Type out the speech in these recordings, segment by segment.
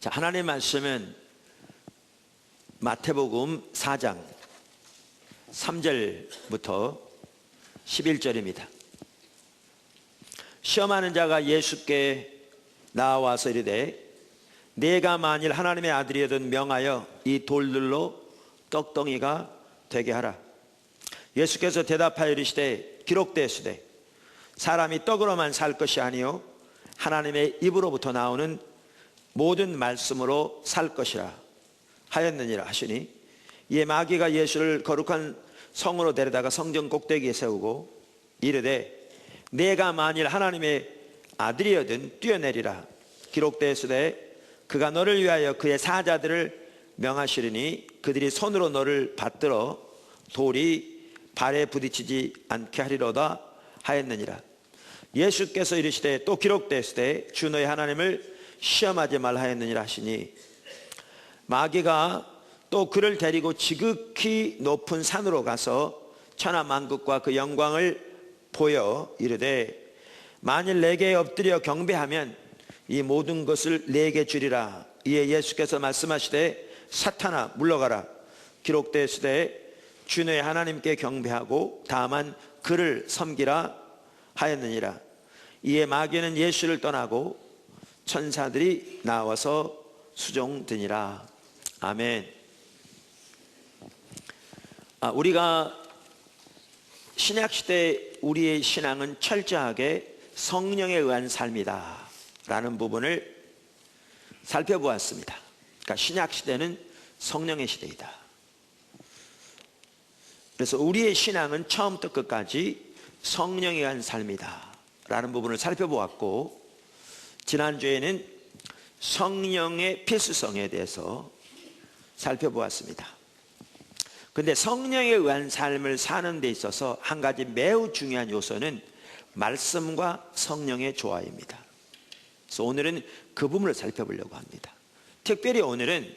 자, 하나님의 말씀은 마태복음 4장 3절부터 11절입니다. 시험하는 자가 예수께 나와서 이르되 내가 만일 하나님의 아들이거든 명하여 이 돌들로 떡덩이가 되게 하라. 예수께서 대답하여 이르시되 기록되었으되 사람이 떡으로만 살 것이 아니요 하나님의 입으로부터 나오는 모든 말씀으로 살 것이라 하였느니라 하시니, 이에 마귀가 예수를 거룩한 성으로 데려다가 성전 꼭대기에 세우고 이르되 내가 만일 하나님의 아들이거든 뛰어내리라. 기록되었으되 그가 너를 위하여 그의 사자들을 명하시리니 그들이 손으로 너를 받들어 돌이 발에 부딪히지 않게 하리로다 하였느니라. 예수께서 이르시되 또 기록되었으되 주 너의 하나님을 시험하지 말라 하였느니라 하시니, 마귀가 또 그를 데리고 지극히 높은 산으로 가서 천하만국과 그 영광을 보여 이르되 만일 내게 엎드려 경배하면 이 모든 것을 내게 주리라. 이에 예수께서 말씀하시되 사탄아 물러가라. 기록되었으되 주 너의 하나님께 경배하고 다만 그를 섬기라 하였느니라. 이에 마귀는 예수를 떠나고 천사들이 나와서 수종드니라. 아멘. 우리가 신약시대 우리의 신앙은 철저하게 성령에 의한 삶이다 라는 부분을 살펴보았습니다. 그러니까 신약시대는 성령의 시대이다. 그래서 우리의 신앙은 처음부터 끝까지 성령에 의한 삶이다 라는 부분을 살펴보았고, 지난주에는 성령의 필수성에 대해서 살펴보았습니다. 그런데 성령에 의한 삶을 사는 데 있어서 한 가지 매우 중요한 요소는 말씀과 성령의 조화입니다. 그래서 오늘은 그 부분을 살펴보려고 합니다. 특별히 오늘은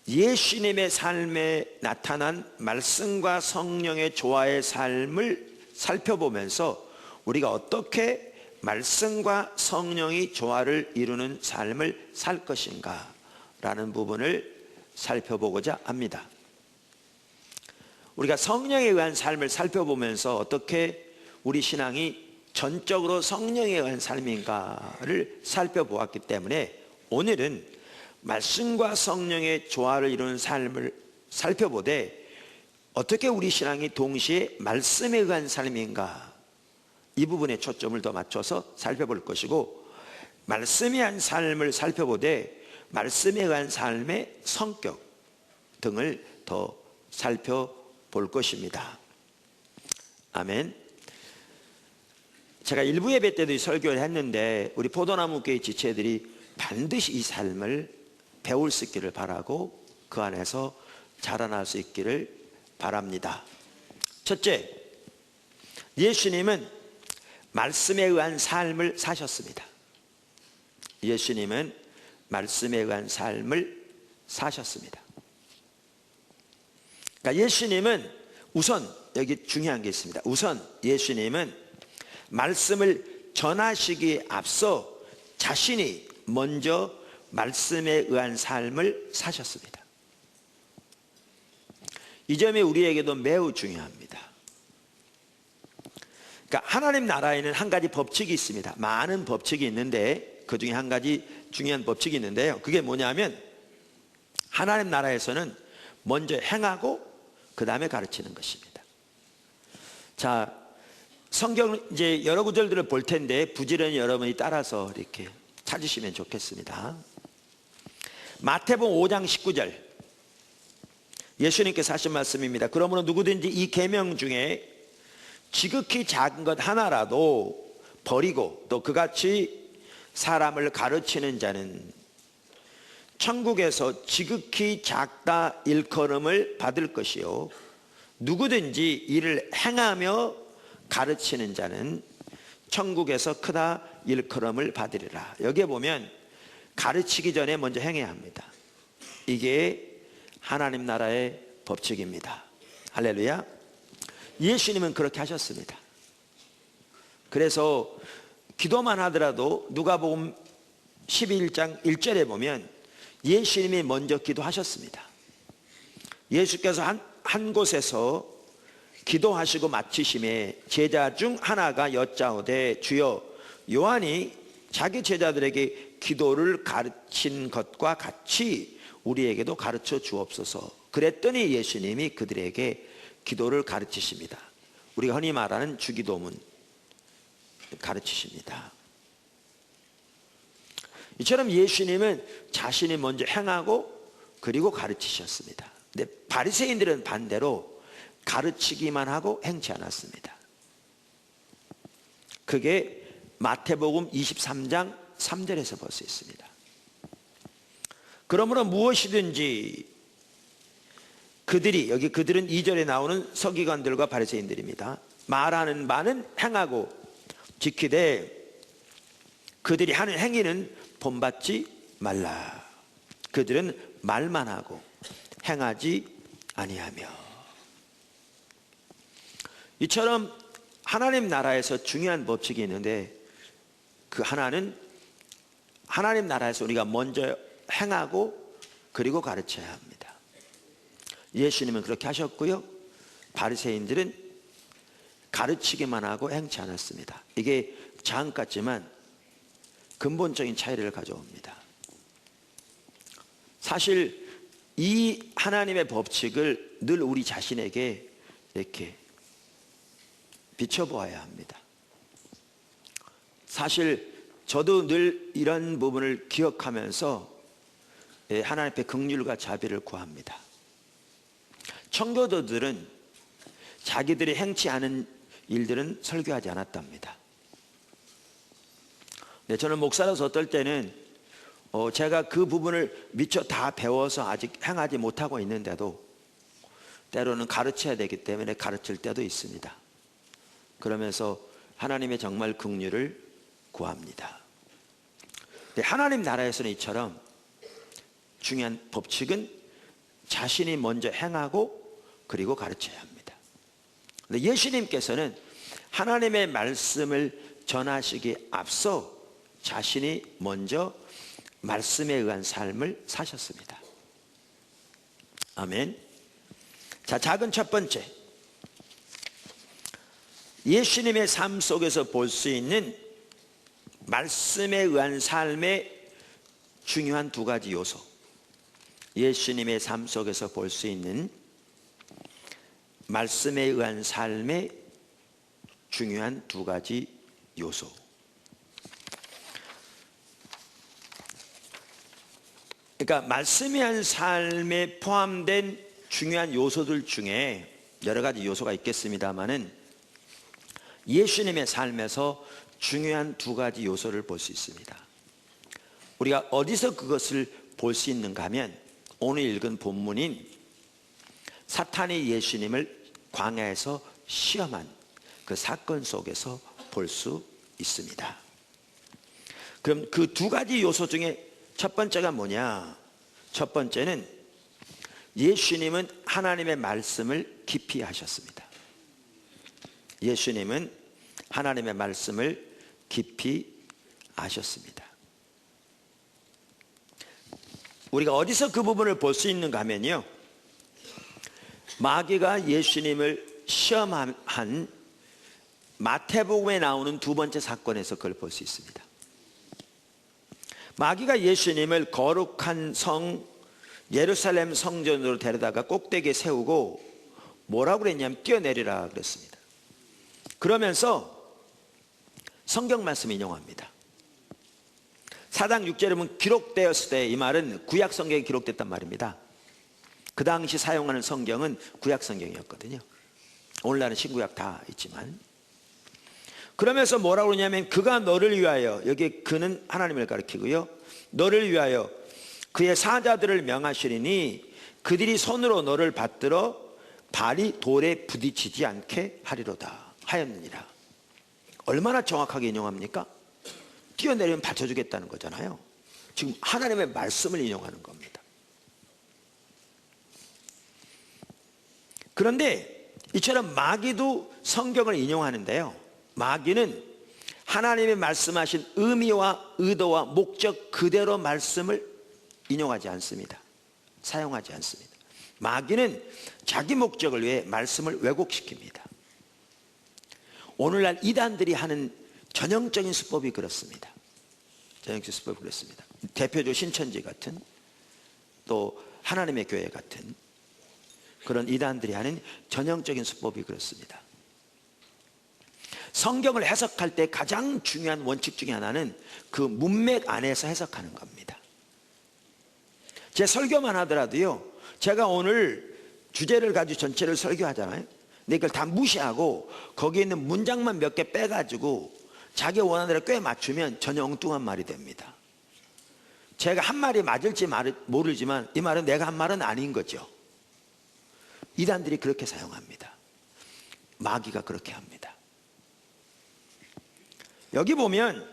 예수님의 삶에 나타난 말씀과 성령의 조화의 삶을 살펴보면서 우리가 어떻게 말씀과 성령이 조화를 이루는 삶을 살 것인가 라는 부분을 살펴보고자 합니다. 우리가 성령에 의한 삶을 살펴보면서 어떻게 우리 신앙이 전적으로 성령에 의한 삶인가를 살펴보았기 때문에 오늘은 말씀과 성령의 조화를 이루는 삶을 살펴보되 어떻게 우리 신앙이 동시에 말씀에 의한 삶인가, 이 부분에 초점을 더 맞춰서 살펴볼 것이고, 말씀에 의한 삶을 살펴보되 말씀에 의한 삶의 성격 등을 더 살펴볼 것입니다. 아멘. 제가 일부 예배 때도 설교를 했는데 우리 포도나무 교회 지체들이 반드시 이 삶을 배울 수 있기를 바라고 그 안에서 자라날 수 있기를 바랍니다. 첫째, 예수님은 말씀에 의한 삶을 사셨습니다. 예수님은 말씀에 의한 삶을 사셨습니다. 그러니까 예수님은 우선, 여기 중요한 게 있습니다. 우선 예수님은 말씀을 전하시기에 앞서 자신이 먼저 말씀에 의한 삶을 사셨습니다. 이 점이 우리에게도 매우 중요합니다. 그러니까 하나님 나라에는 한 가지 법칙이 있습니다. 많은 법칙이 있는데 그 중에 한 가지 중요한 법칙이 있는데요, 그게 뭐냐면 하나님 나라에서는 먼저 행하고 그 다음에 가르치는 것입니다. 자, 성경 이제 여러 구절들을 볼 텐데 부지런히 여러분이 따라서 이렇게 찾으시면 좋겠습니다. 마태복음 5장 19절, 예수님께서 하신 말씀입니다. 그러므로 누구든지 이 계명 중에 지극히 작은 것 하나라도 버리고 또 그같이 사람을 가르치는 자는 천국에서 지극히 작다 일컬음을 받을 것이요 누구든지 이를 행하며 가르치는 자는 천국에서 크다 일컬음을 받으리라. 여기에 보면 가르치기 전에 먼저 행해야 합니다. 이게 하나님 나라의 법칙입니다. 할렐루야. 예수님은 그렇게 하셨습니다. 그래서 기도만 하더라도 누가복음 11장 1절에 보면 예수님이 먼저 기도하셨습니다. 예수께서 한 곳에서 기도하시고 마치심에 제자 중 하나가 여짜오되 주여 요한이 자기 제자들에게 기도를 가르친 것과 같이 우리에게도 가르쳐 주옵소서. 그랬더니 예수님이 그들에게 기도를 가르치십니다. 우리가 흔히 말하는 주기도문 가르치십니다. 이처럼 예수님은 자신이 먼저 행하고 그리고 가르치셨습니다. 근데 바리새인들은 반대로 가르치기만 하고 행치 않았습니다. 그게 마태복음 23장 3절에서 볼 수 있습니다. 그러므로 무엇이든지 그들은 2절에 나오는 서기관들과 바리새인들입니다. 말하는 바는 행하고 지키되 그들이 하는 행위는 본받지 말라. 그들은 말만 하고 행하지 아니하며. 이처럼 하나님 나라에서 중요한 법칙이 있는데 그 하나는 하나님 나라에서 우리가 먼저 행하고 그리고 가르쳐야 합니다. 예수님은 그렇게 하셨고요. 바리새인들은 가르치기만 하고 행치 않았습니다. 이게 장 같지만 근본적인 차이를 가져옵니다. 사실 이 하나님의 법칙을 늘 우리 자신에게 이렇게 비춰보아야 합니다. 사실 저도 늘 이런 부분을 기억하면서 하나님 앞에 긍휼과 자비를 구합니다. 청교도들은 자기들이 행치 않은 일들은 설교하지 않았답니다. 네, 저는 목사로서 어떨 때는 제가 그 부분을 미처 다 배워서 아직 행하지 못하고 있는데도 때로는 가르쳐야 되기 때문에 가르칠 때도 있습니다. 그러면서 하나님의 정말 긍휼을 구합니다. 네, 하나님 나라에서는 이처럼 중요한 법칙은 자신이 먼저 행하고 그리고 가르쳐야 합니다. 근데 예수님께서는 하나님의 말씀을 전하시기에 앞서 자신이 먼저 말씀에 의한 삶을 사셨습니다. 아멘. 자, 작은 첫 번째, 예수님의 삶 속에서 볼 수 있는 말씀에 의한 삶의 중요한 두 가지 요소. 예수님의 삶 속에서 볼 수 있는 말씀에 의한 삶의 중요한 두 가지 요소. 그러니까 말씀에 의한 삶에 포함된 중요한 요소들 중에 여러 가지 요소가 있겠습니다마는 예수님의 삶에서 중요한 두 가지 요소를 볼 수 있습니다. 우리가 어디서 그것을 볼 수 있는가 하면 오늘 읽은 본문인 사탄이 예수님을 광야에서 시험한 그 사건 속에서 볼 수 있습니다. 그럼 그 두 가지 요소 중에 첫 번째가 뭐냐? 첫 번째는 예수님은 하나님의 말씀을 깊이 하셨습니다. 예수님은 하나님의 말씀을 깊이 아셨습니다. 우리가 어디서 그 부분을 볼 수 있는가 하면요, 마귀가 예수님을 시험한 마태복음에 나오는 두 번째 사건에서 그걸 볼 수 있습니다. 마귀가 예수님을 거룩한 성 예루살렘 성전으로 데려다가 꼭대기에 세우고 뭐라고 그랬냐면 뛰어내리라 그랬습니다. 그러면서 성경 말씀 인용합니다. 4장 6절에 보면 기록되었을 때, 이 말은 구약 성경에 기록됐단 말입니다. 그 당시 사용하는 성경은 구약 성경이었거든요. 오늘날은 신구약 다 있지만, 그러면서 뭐라고 그러냐면 그가 너를 위하여, 여기 그는 하나님을 가리키고요, 너를 위하여 그의 사자들을 명하시리니 그들이 손으로 너를 받들어 발이 돌에 부딪히지 않게 하리로다 하였느니라. 얼마나 정확하게 인용합니까? 뛰어내리면 받쳐주겠다는 거잖아요. 지금 하나님의 말씀을 인용하는 겁니다. 그런데 이처럼 마귀도 성경을 인용하는데요, 마귀는 하나님이 말씀하신 의미와 의도와 목적 그대로 말씀을 인용하지 않습니다. 사용하지 않습니다. 마귀는 자기 목적을 위해 말씀을 왜곡시킵니다. 오늘날 이단들이 하는 전형적인 수법이 그렇습니다. 전형적인 수법이 그렇습니다. 대표적으로 신천지 같은, 또 하나님의 교회 같은 그런 이단들이 하는 전형적인 수법이 그렇습니다. 성경을 해석할 때 가장 중요한 원칙 중에 하나는 그 문맥 안에서 해석하는 겁니다. 제 설교만 하더라도요, 제가 오늘 주제를 가지고 전체를 설교하잖아요. 근데 이걸 다 무시하고 거기에 있는 문장만 몇 개 빼가지고 자기 원하는 대로 꽤 맞추면 전혀 엉뚱한 말이 됩니다. 제가 한 말이 맞을지 모르지만 이 말은 내가 한 말은 아닌 거죠. 이단들이 그렇게 사용합니다. 마귀가 그렇게 합니다. 여기 보면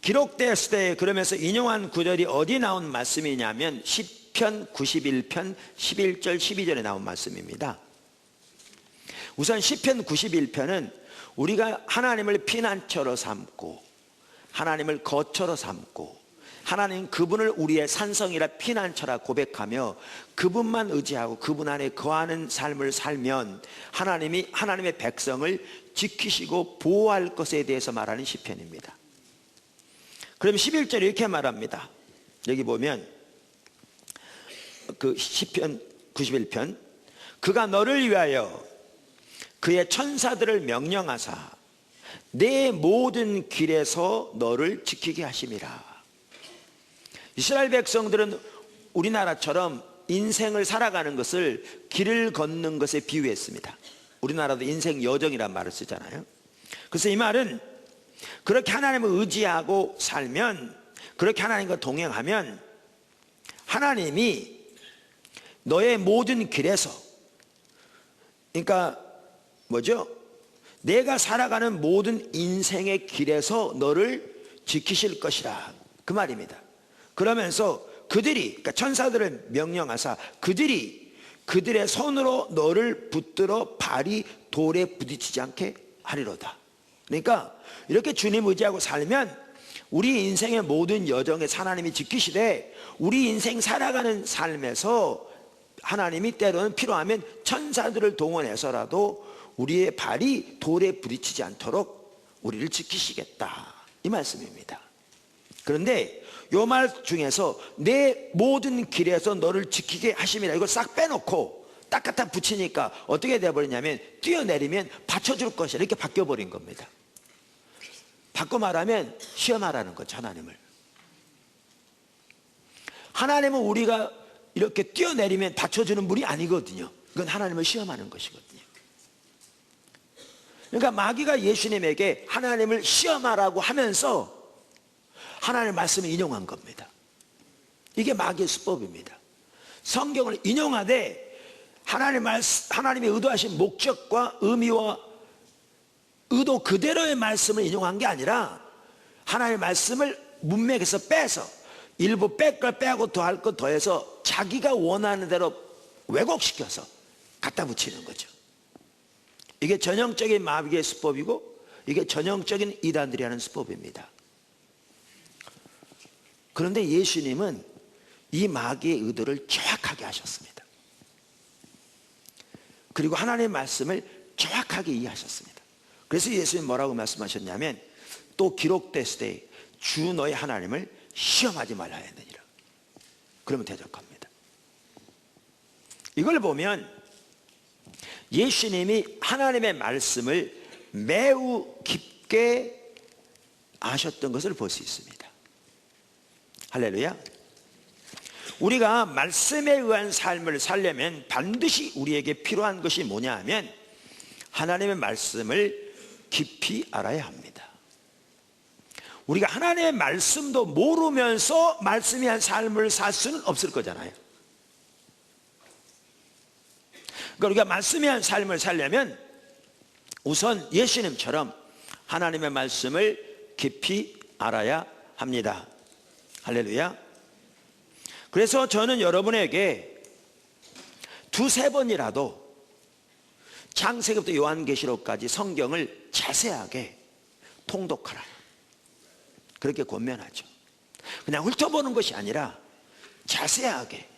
기록되었을 때 그러면서 인용한 구절이 어디 나온 말씀이냐면 시편 91편 11절 12절에 나온 말씀입니다. 우선 시편 91편은 우리가 하나님을 피난처로 삼고 하나님을 거처로 삼고 하나님 그분을 우리의 산성이라 피난처라 고백하며 그분만 의지하고 그분 안에 거하는 삶을 살면 하나님이 하나님의 백성을 지키시고 보호할 것에 대해서 말하는 시편입니다. 그럼 11절에 이렇게 말합니다. 여기 보면 그 시편 91편 그가 너를 위하여 그의 천사들을 명령하사 내 모든 길에서 너를 지키게 하심이라. 이스라엘 백성들은 우리나라처럼 인생을 살아가는 것을 길을 걷는 것에 비유했습니다. 우리나라도 인생 여정이란 말을 쓰잖아요. 그래서 이 말은 그렇게 하나님을 의지하고 살면, 그렇게 하나님과 동행하면 하나님이 너의 모든 길에서, 그러니까 뭐죠? 내가 살아가는 모든 인생의 길에서 너를 지키실 것이라, 그 말입니다. 그러면서 그들이, 그러니까 천사들을 명령하사 그들이 그들의 손으로 너를 붙들어 발이 돌에 부딪히지 않게 하리로다. 그러니까 이렇게 주님 의지하고 살면 우리 인생의 모든 여정에서 하나님이 지키시되 우리 인생 살아가는 삶에서 하나님이 때로는 필요하면 천사들을 동원해서라도 우리의 발이 돌에 부딪히지 않도록 우리를 지키시겠다, 이 말씀입니다. 그런데 이 말 중에서 내 모든 길에서 너를 지키게 하심이라, 이걸 싹 빼놓고 딱 갖다 붙이니까 어떻게 돼버리냐면 뛰어내리면 받쳐줄 것이라 이렇게 바뀌어버린 겁니다. 바꿔 말하면 시험하라는 거죠. 하나님은 우리가 이렇게 뛰어내리면 받쳐주는 분이 아니거든요. 그건 하나님을 시험하는 것이거든요. 그러니까 마귀가 예수님에게 하나님을 시험하라고 하면서 하나님의 말씀을 인용한 겁니다. 이게 마귀의 수법입니다. 성경을 인용하되 하나님의 의도하신 목적과 의미와 의도 그대로의 말씀을 인용한 게 아니라 하나님의 말씀을 문맥에서 빼서 일부 뺄 걸 빼고 더할 것 더해서 자기가 원하는 대로 왜곡시켜서 갖다 붙이는 거죠. 이게 전형적인 마귀의 수법이고 이게 전형적인 이단들이 하는 수법입니다. 그런데 예수님은 이 마귀의 의도를 정확하게 하셨습니다. 그리고 하나님의 말씀을 정확하게 이해하셨습니다. 그래서 예수님 뭐라고 말씀하셨냐면 또 기록됐을 때 주 너의 하나님을 시험하지 말라 했느니라. 그러면 대적합니다. 이걸 보면 예수님이 하나님의 말씀을 매우 깊게 아셨던 것을 볼 수 있습니다. 할렐루야. 우리가 말씀에 의한 삶을 살려면 반드시 우리에게 필요한 것이 뭐냐 하면 하나님의 말씀을 깊이 알아야 합니다. 우리가 하나님의 말씀도 모르면서 말씀에 의한 삶을 살 수는 없을 거잖아요. 그러니까 우리가 말씀에 의한 삶을 살려면 우선 예수님처럼 하나님의 말씀을 깊이 알아야 합니다. 할렐루야. 그래서 저는 여러분에게 두세 번이라도 창세기부터 요한계시록까지 성경을 자세하게 통독하라, 그렇게 권면하죠. 그냥 훑어보는 것이 아니라 자세하게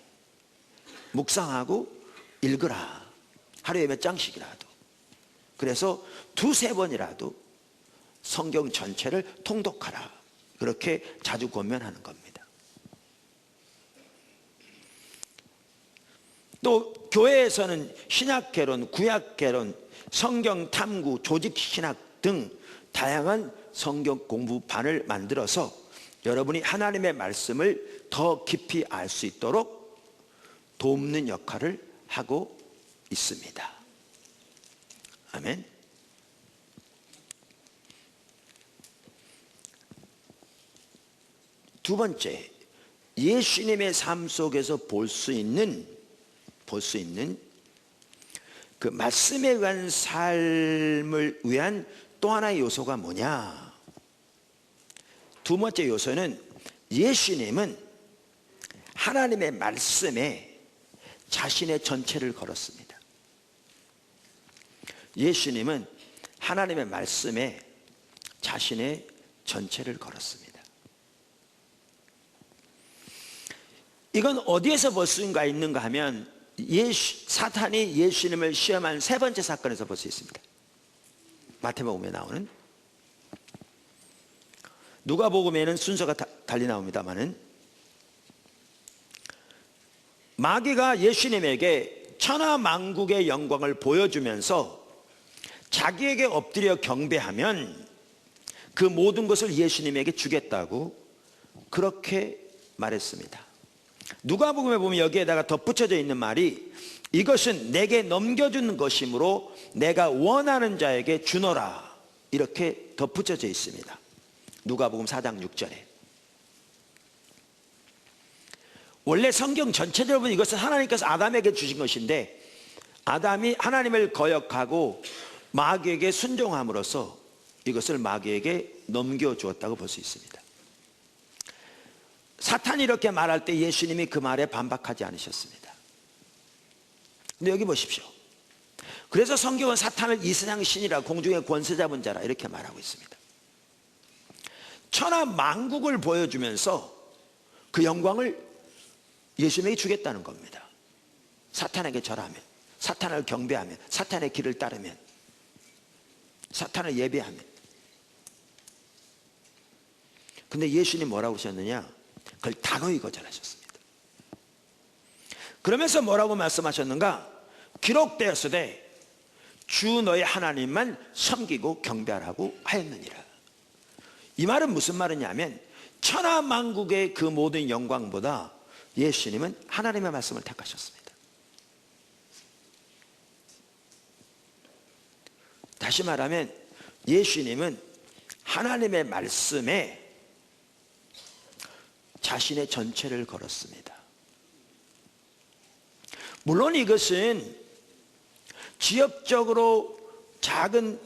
묵상하고 읽으라. 하루에 몇 장씩이라도. 그래서 두세 번이라도 성경 전체를 통독하라, 그렇게 자주 권면하는 겁니다. 또 교회에서는 신약개론, 구약개론, 성경 탐구, 조직신학 등 다양한 성경 공부반을 만들어서 여러분이 하나님의 말씀을 더 깊이 알 수 있도록 돕는 역할을 하고 있습니다. 아멘. 두 번째, 예수님의 삶 속에서 볼 수 있는 그 말씀에 의한 삶을 위한 또 하나의 요소가 뭐냐? 두 번째 요소는 예수님은 하나님의 말씀에 자신의 전체를 걸었습니다. 예수님은 하나님의 말씀에 자신의 전체를 걸었습니다. 이건 어디에서 볼 수가 있는가 하면 사탄이 예수님을 시험한 세 번째 사건에서 볼 수 있습니다. 마태복음에 나오는, 누가복음에는 순서가 달리 나옵니다만은, 마귀가 예수님에게 천하만국의 영광을 보여주면서 자기에게 엎드려 경배하면 그 모든 것을 예수님에게 주겠다고 그렇게 말했습니다. 누가복음에 보면 여기에다가 덧붙여져 있는 말이, 이것은 내게 넘겨주는 것이므로 내가 원하는 자에게 주노라, 이렇게 덧붙여져 있습니다. 누가복음 4장 6절에. 원래 성경 전체적으로 보면 이것은 하나님께서 아담에게 주신 것인데, 아담이 하나님을 거역하고 마귀에게 순종함으로써 이것을 마귀에게 넘겨주었다고 볼 수 있습니다. 사탄이 이렇게 말할 때 예수님이 그 말에 반박하지 않으셨습니다. 근데 여기 보십시오. 그래서 성경은 사탄을 이 세상 신이라, 공중의 권세 잡은 자라, 이렇게 말하고 있습니다. 천하 만국을 보여주면서 그 영광을 예수님에게 주겠다는 겁니다. 사탄에게 절하면, 사탄을 경배하면, 사탄의 길을 따르면, 사탄을 예배하면. 근데 예수님 뭐라고 하셨느냐? 그걸 단호히 거절하셨습니다. 그러면서 뭐라고 말씀하셨는가? 기록되었으되 주 너의 하나님만 섬기고 경배하라고 하였느니라. 이 말은 무슨 말이냐면, 천하만국의 그 모든 영광보다 예수님은 하나님의 말씀을 택하셨습니다. 다시 말하면 예수님은 하나님의 말씀에 자신의 전체를 걸었습니다. 물론 이것은 지엽적으로 작은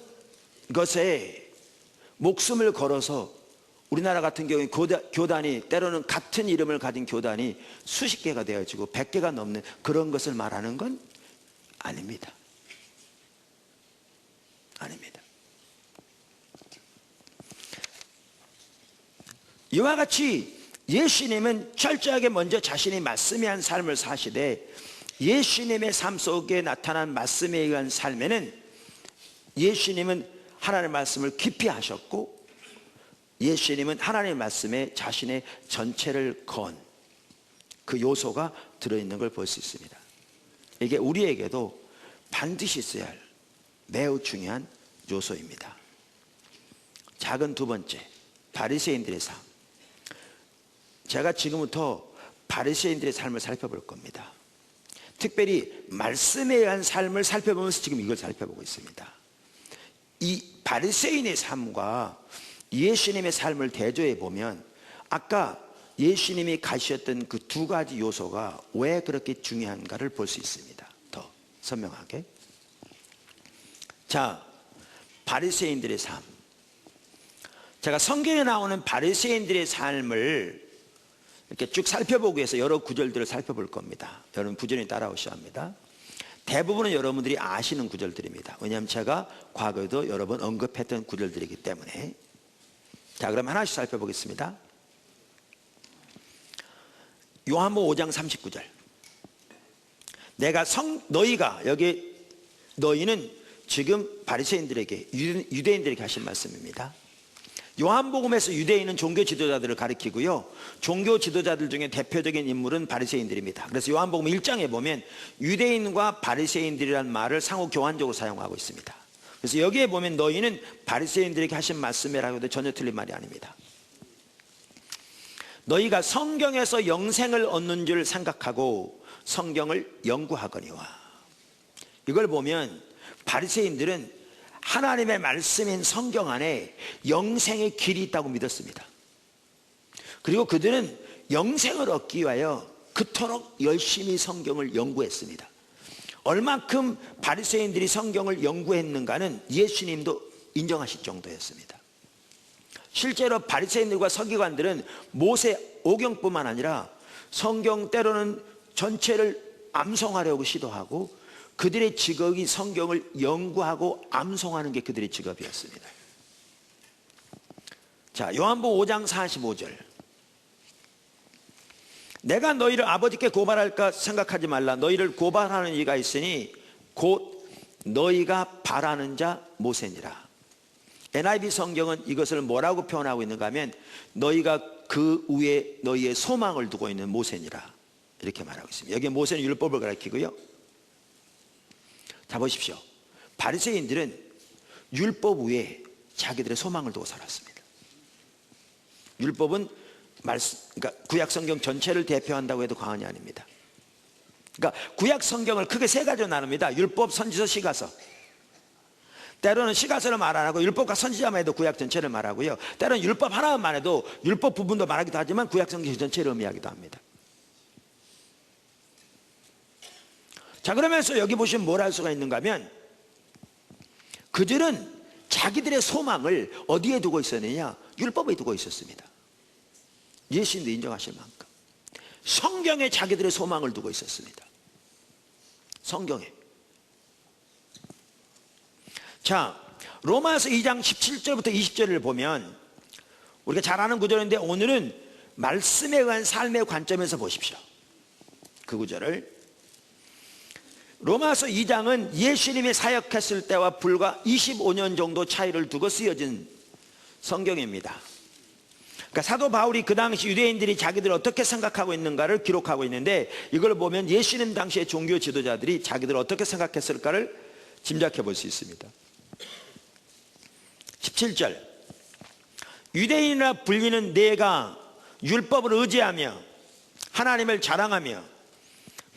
것에 목숨을 걸어서, 우리나라 같은 경우에 교단이, 때로는 같은 이름을 가진 교단이 수십 개가 되어지고 100개가 넘는 그런 것을 말하는 건 아닙니다. 아닙니다. 이와 같이 예수님은 철저하게 먼저 자신이 말씀에 한 삶을 사시되, 예수님의 삶 속에 나타난 말씀에 의한 삶에는 예수님은 하나님의 말씀을 깊이 하셨고, 예수님은 하나님의 말씀에 자신의 전체를 건 그 요소가 들어있는 걸 볼 수 있습니다. 이게 우리에게도 반드시 있어야 할 매우 중요한 요소입니다. 작은 두 번째, 바리새인들의 삶. 제가 지금부터 바리새인들의 삶을 살펴볼 겁니다. 특별히 말씀에 의한 삶을 살펴보면서 지금 이걸 살펴보고 있습니다. 이 바리새인의 삶과 예수님의 삶을 대조해 보면, 아까 예수님이 가셨던 그 두 가지 요소가 왜 그렇게 중요한가를 볼 수 있습니다. 더 선명하게. 자, 바리새인들의 삶. 제가 성경에 나오는 바리새인들의 삶을 이렇게 쭉 살펴보기 위해서 여러 구절들을 살펴볼 겁니다. 여러분 부지런히 따라오셔야 합니다. 대부분은 여러분들이 아시는 구절들입니다. 왜냐하면 제가 과거에도 여러 번 언급했던 구절들이기 때문에. 자, 그럼 하나씩 살펴보겠습니다. 요한복음 5장 39절. 너희가, 여기 너희는 지금 바리새인들에게, 유대인들에게 하신 말씀입니다. 요한복음에서 유대인은 종교 지도자들을 가리키고요, 종교 지도자들 중에 대표적인 인물은 바리새인들입니다. 그래서 요한복음 1장에 보면 유대인과 바리새인들이라는 말을 상호 교환적으로 사용하고 있습니다. 그래서 여기에 보면 너희는 바리새인들에게 하신 말씀이라고 해도 전혀 틀린 말이 아닙니다. 너희가 성경에서 영생을 얻는 줄 생각하고 성경을 연구하거니와. 이걸 보면 바리새인들은 하나님의 말씀인 성경 안에 영생의 길이 있다고 믿었습니다. 그리고 그들은 영생을 얻기 위하여 그토록 열심히 성경을 연구했습니다. 얼만큼 바리새인들이 성경을 연구했는가는 예수님도 인정하실 정도였습니다. 실제로 바리새인들과 서기관들은 모세 오경뿐만 아니라 성경 때로는 전체를 암송하려고 시도하고, 그들의 직업이 성경을 연구하고 암송하는 게 그들의 직업이었습니다. 자, 요한복음 5장 45절. 내가 너희를 아버지께 고발할까 생각하지 말라. 너희를 고발하는 이가 있으니 곧 너희가 바라는 자 모세니라. NIV 성경은 이것을 뭐라고 표현하고 있는가 하면 너희가 그 위에 너희의 소망을 두고 있는 모세니라, 이렇게 말하고 있습니다. 여기에 모세는 율법을 가리키고요. 자, 보십시오. 바리새인들은 율법 위에 자기들의 소망을 두고 살았습니다. 율법은 그러니까 구약 성경 전체를 대표한다고 해도 과언이 아닙니다. 그러니까 구약 성경을 크게 세 가지로 나눕니다. 율법, 선지서, 시가서. 때로는 시가서를 말 안 하고 율법과 선지자만 해도 구약 전체를 말하고요, 때로는 율법 하나만 해도 율법 부분도 말하기도 하지만 구약 성경 전체를 의미하기도 합니다. 자, 그러면서 여기 보시면 뭘 할 수가 있는가 하면 그들은 자기들의 소망을 어디에 두고 있었느냐? 율법에 두고 있었습니다. 예수님도 인정하실 만큼 성경에 자기들의 소망을 두고 있었습니다. 성경에. 자, 로마서 2장 17절부터 20절을 보면 우리가 잘 아는 구절인데 오늘은 말씀에 의한 삶의 관점에서 보십시오. 그 구절을. 로마서 2장은 예수님이 사역했을 때와 불과 25년 정도 차이를 두고 쓰여진 성경입니다. 그러니까 사도 바울이 그 당시 유대인들이 자기들 어떻게 생각하고 있는가를 기록하고 있는데, 이걸 보면 예수님 당시의 종교 지도자들이 자기들 어떻게 생각했을까를 짐작해 볼 수 있습니다. 17절. 유대인이나 불리는 내가 율법을 의지하며 하나님을 자랑하며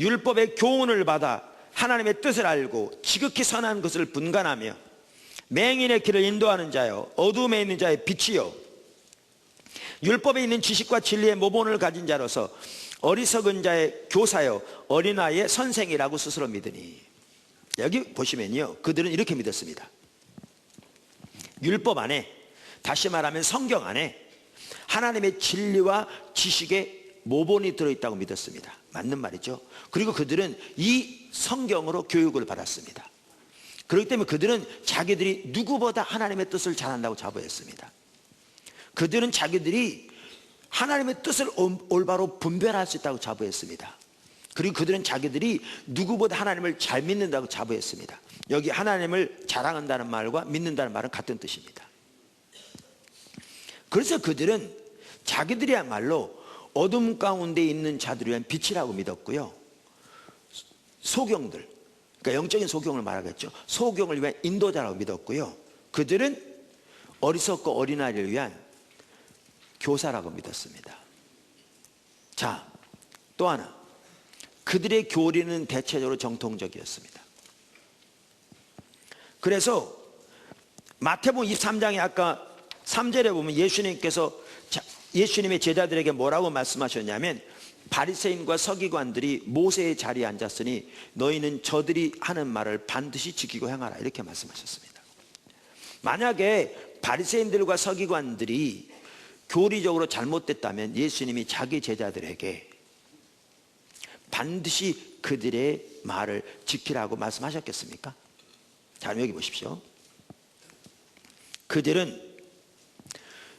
율법의 교훈을 받아 하나님의 뜻을 알고 지극히 선한 것을 분간하며 맹인의 길을 인도하는 자요, 어둠에 있는 자의 빛이요, 율법에 있는 지식과 진리의 모본을 가진 자로서 어리석은 자의 교사요, 어린아이의 선생이라고 스스로 믿으니. 여기 보시면요, 그들은 이렇게 믿었습니다. 율법 안에, 다시 말하면 성경 안에 하나님의 진리와 지식의 모본이 들어있다고 믿었습니다. 맞는 말이죠. 그리고 그들은 이 성경으로 교육을 받았습니다. 그렇기 때문에 그들은 자기들이 누구보다 하나님의 뜻을 잘한다고 자부했습니다. 그들은 자기들이 하나님의 뜻을 올바로 분별할 수 있다고 자부했습니다. 그리고 그들은 자기들이 누구보다 하나님을 잘 믿는다고 자부했습니다. 여기 하나님을 자랑한다는 말과 믿는다는 말은 같은 뜻입니다. 그래서 그들은 자기들이야말로 어둠 가운데 있는 자들을 위한 빛이라고 믿었고요, 소경들, 그러니까 영적인 소경을 말하겠죠, 소경을 위한 인도자라고 믿었고요, 그들은 어리석고 어린아이를 위한 교사라고 믿었습니다. 자, 또 하나, 그들의 교리는 대체적으로 정통적이었습니다. 그래서 마태복음 23장에 아까 3절에 보면 예수님의 제자들에게 뭐라고 말씀하셨냐면, 바리새인과 서기관들이 모세의 자리에 앉았으니 너희는 저들이 하는 말을 반드시 지키고 행하라, 이렇게 말씀하셨습니다. 만약에 바리새인들과 서기관들이 교리적으로 잘못됐다면 예수님이 자기 제자들에게 반드시 그들의 말을 지키라고 말씀하셨겠습니까? 자, 여기 보십시오. 그들은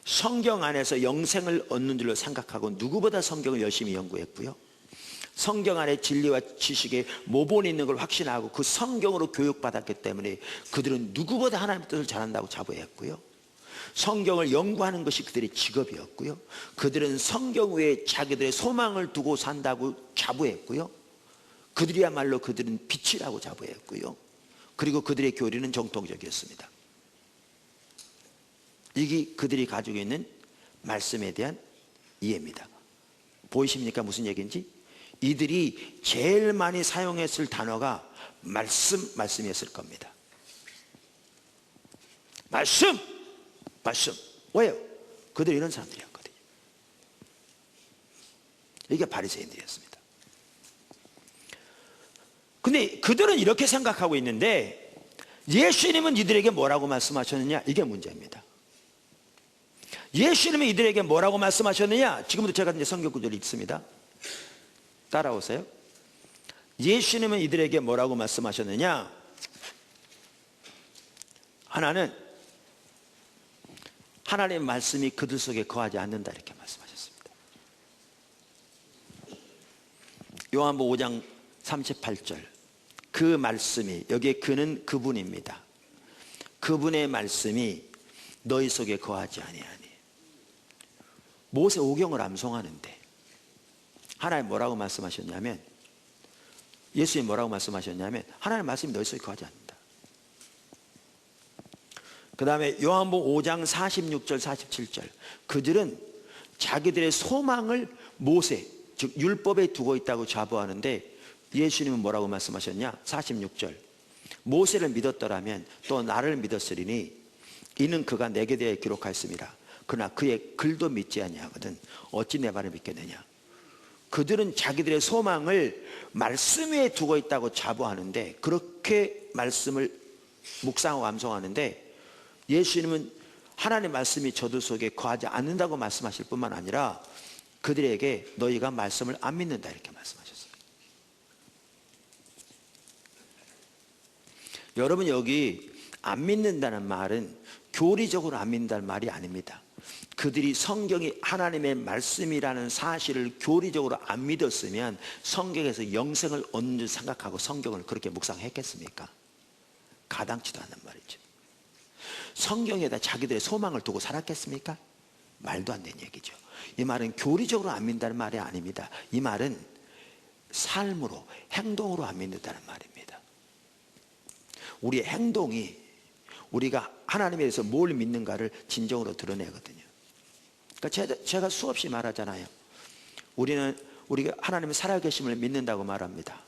성경 안에서 영생을 얻는 줄로 생각하고 누구보다 성경을 열심히 연구했고요, 성경 안에 진리와 지식에 모본이 있는 걸 확신하고 그 성경으로 교육받았기 때문에 그들은 누구보다 하나님의 뜻을 잘한다고 자부했고요, 성경을 연구하는 것이 그들의 직업이었고요, 그들은 성경 외에 자기들의 소망을 두고 산다고 자부했고요, 그들이야말로 그들은 빛이라고 자부했고요, 그리고 그들의 교리는 정통적이었습니다. 이게 그들이 가지고 있는 말씀에 대한 이해입니다. 보이십니까? 무슨 얘기인지? 이들이 제일 많이 사용했을 단어가 말씀이었을 겁니다. 말씀. 왜요? 그들이 이런 사람들이었거든요. 이게 바리새인들이었습니다. 근데 그들은 이렇게 생각하고 있는데 예수님은 이들에게 뭐라고 말씀하셨느냐? 이게 문제입니다. 예수님은 이들에게 뭐라고 말씀하셨느냐? 지금부터 제가 이제 성경 구절이 있습니다. 따라오세요. 예수님은 이들에게 뭐라고 말씀하셨느냐? 하나는 하나님의 말씀이 그들 속에 거하지 않는다, 이렇게 말씀하셨습니다. 요한복음 5장 38절, 그 말씀이, 여기에 그는 그분입니다. 그분의 말씀이 너희 속에 거하지 아니하니. 모세 오경을 암송하는데 하나님 뭐라고 말씀하셨냐면, 예수님 뭐라고 말씀하셨냐면 하나님의 말씀이 너희 속에 거하지 않는다. 그 다음에 요한복음 5장 46절 47절, 그들은 자기들의 소망을 모세, 즉 율법에 두고 있다고 자부하는데 예수님은 뭐라고 말씀하셨냐? 46절, 모세를 믿었더라면 또 나를 믿었으리니 이는 그가 내게 대해 기록하였습니다. 그러나 그의 글도 믿지 아니하거든 어찌 내 말을 믿겠느냐. 그들은 자기들의 소망을 말씀 위에 두고 있다고 자부하는데, 그렇게 말씀을 묵상하고 암송하는데, 예수님은 하나님의 말씀이 저들 속에 거하지 않는다고 말씀하실 뿐만 아니라 그들에게 너희가 말씀을 안 믿는다, 이렇게 말씀하셨어요. 여러분, 여기 안 믿는다는 말은 교리적으로 안 믿는다는 말이 아닙니다. 그들이 성경이 하나님의 말씀이라는 사실을 교리적으로 안 믿었으면 성경에서 영생을 얻는 줄 생각하고 성경을 그렇게 묵상했겠습니까? 가당치도 않는 말이죠. 성경에다 자기들의 소망을 두고 살았겠습니까? 말도 안 되는 얘기죠. 이 말은 교리적으로 안 믿는다는 말이 아닙니다. 이 말은 삶으로, 행동으로 안 믿는다는 말입니다. 우리의 행동이 우리가 하나님에 대해서 뭘 믿는가를 진정으로 드러내거든요. 그러니까 제가 수없이 말하잖아요. 우리가 하나님의 살아계심을 믿는다고 말합니다.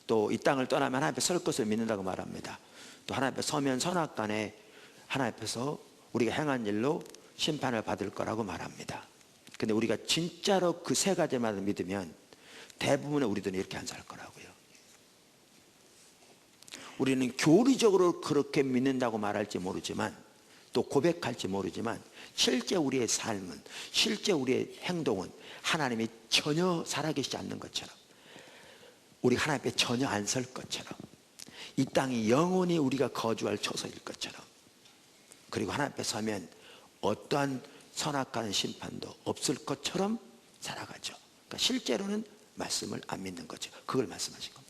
또 이 땅을 떠나면 하나님 앞에 설 것을 믿는다고 말합니다. 또 하나님 앞에 서면 선악간에 하나님 앞에서 우리가 행한 일로 심판을 받을 거라고 말합니다. 근데 우리가 진짜로 그 세 가지만 믿으면 대부분의 우리들은 이렇게 안 살 거라고요. 우리는 교리적으로 그렇게 믿는다고 말할지 모르지만, 또 고백할지 모르지만, 실제 우리의 삶은, 실제 우리의 행동은 하나님이 전혀 살아계시지 않는 것처럼, 우리 하나님 앞에 전혀 안 설 것처럼, 이 땅이 영원히 우리가 거주할 처소일 것처럼, 그리고 하나님 앞에 서면 어떠한 선악과는 심판도 없을 것처럼 살아가죠. 그러니까 실제로는 말씀을 안 믿는 거죠. 그걸 말씀하신 겁니다.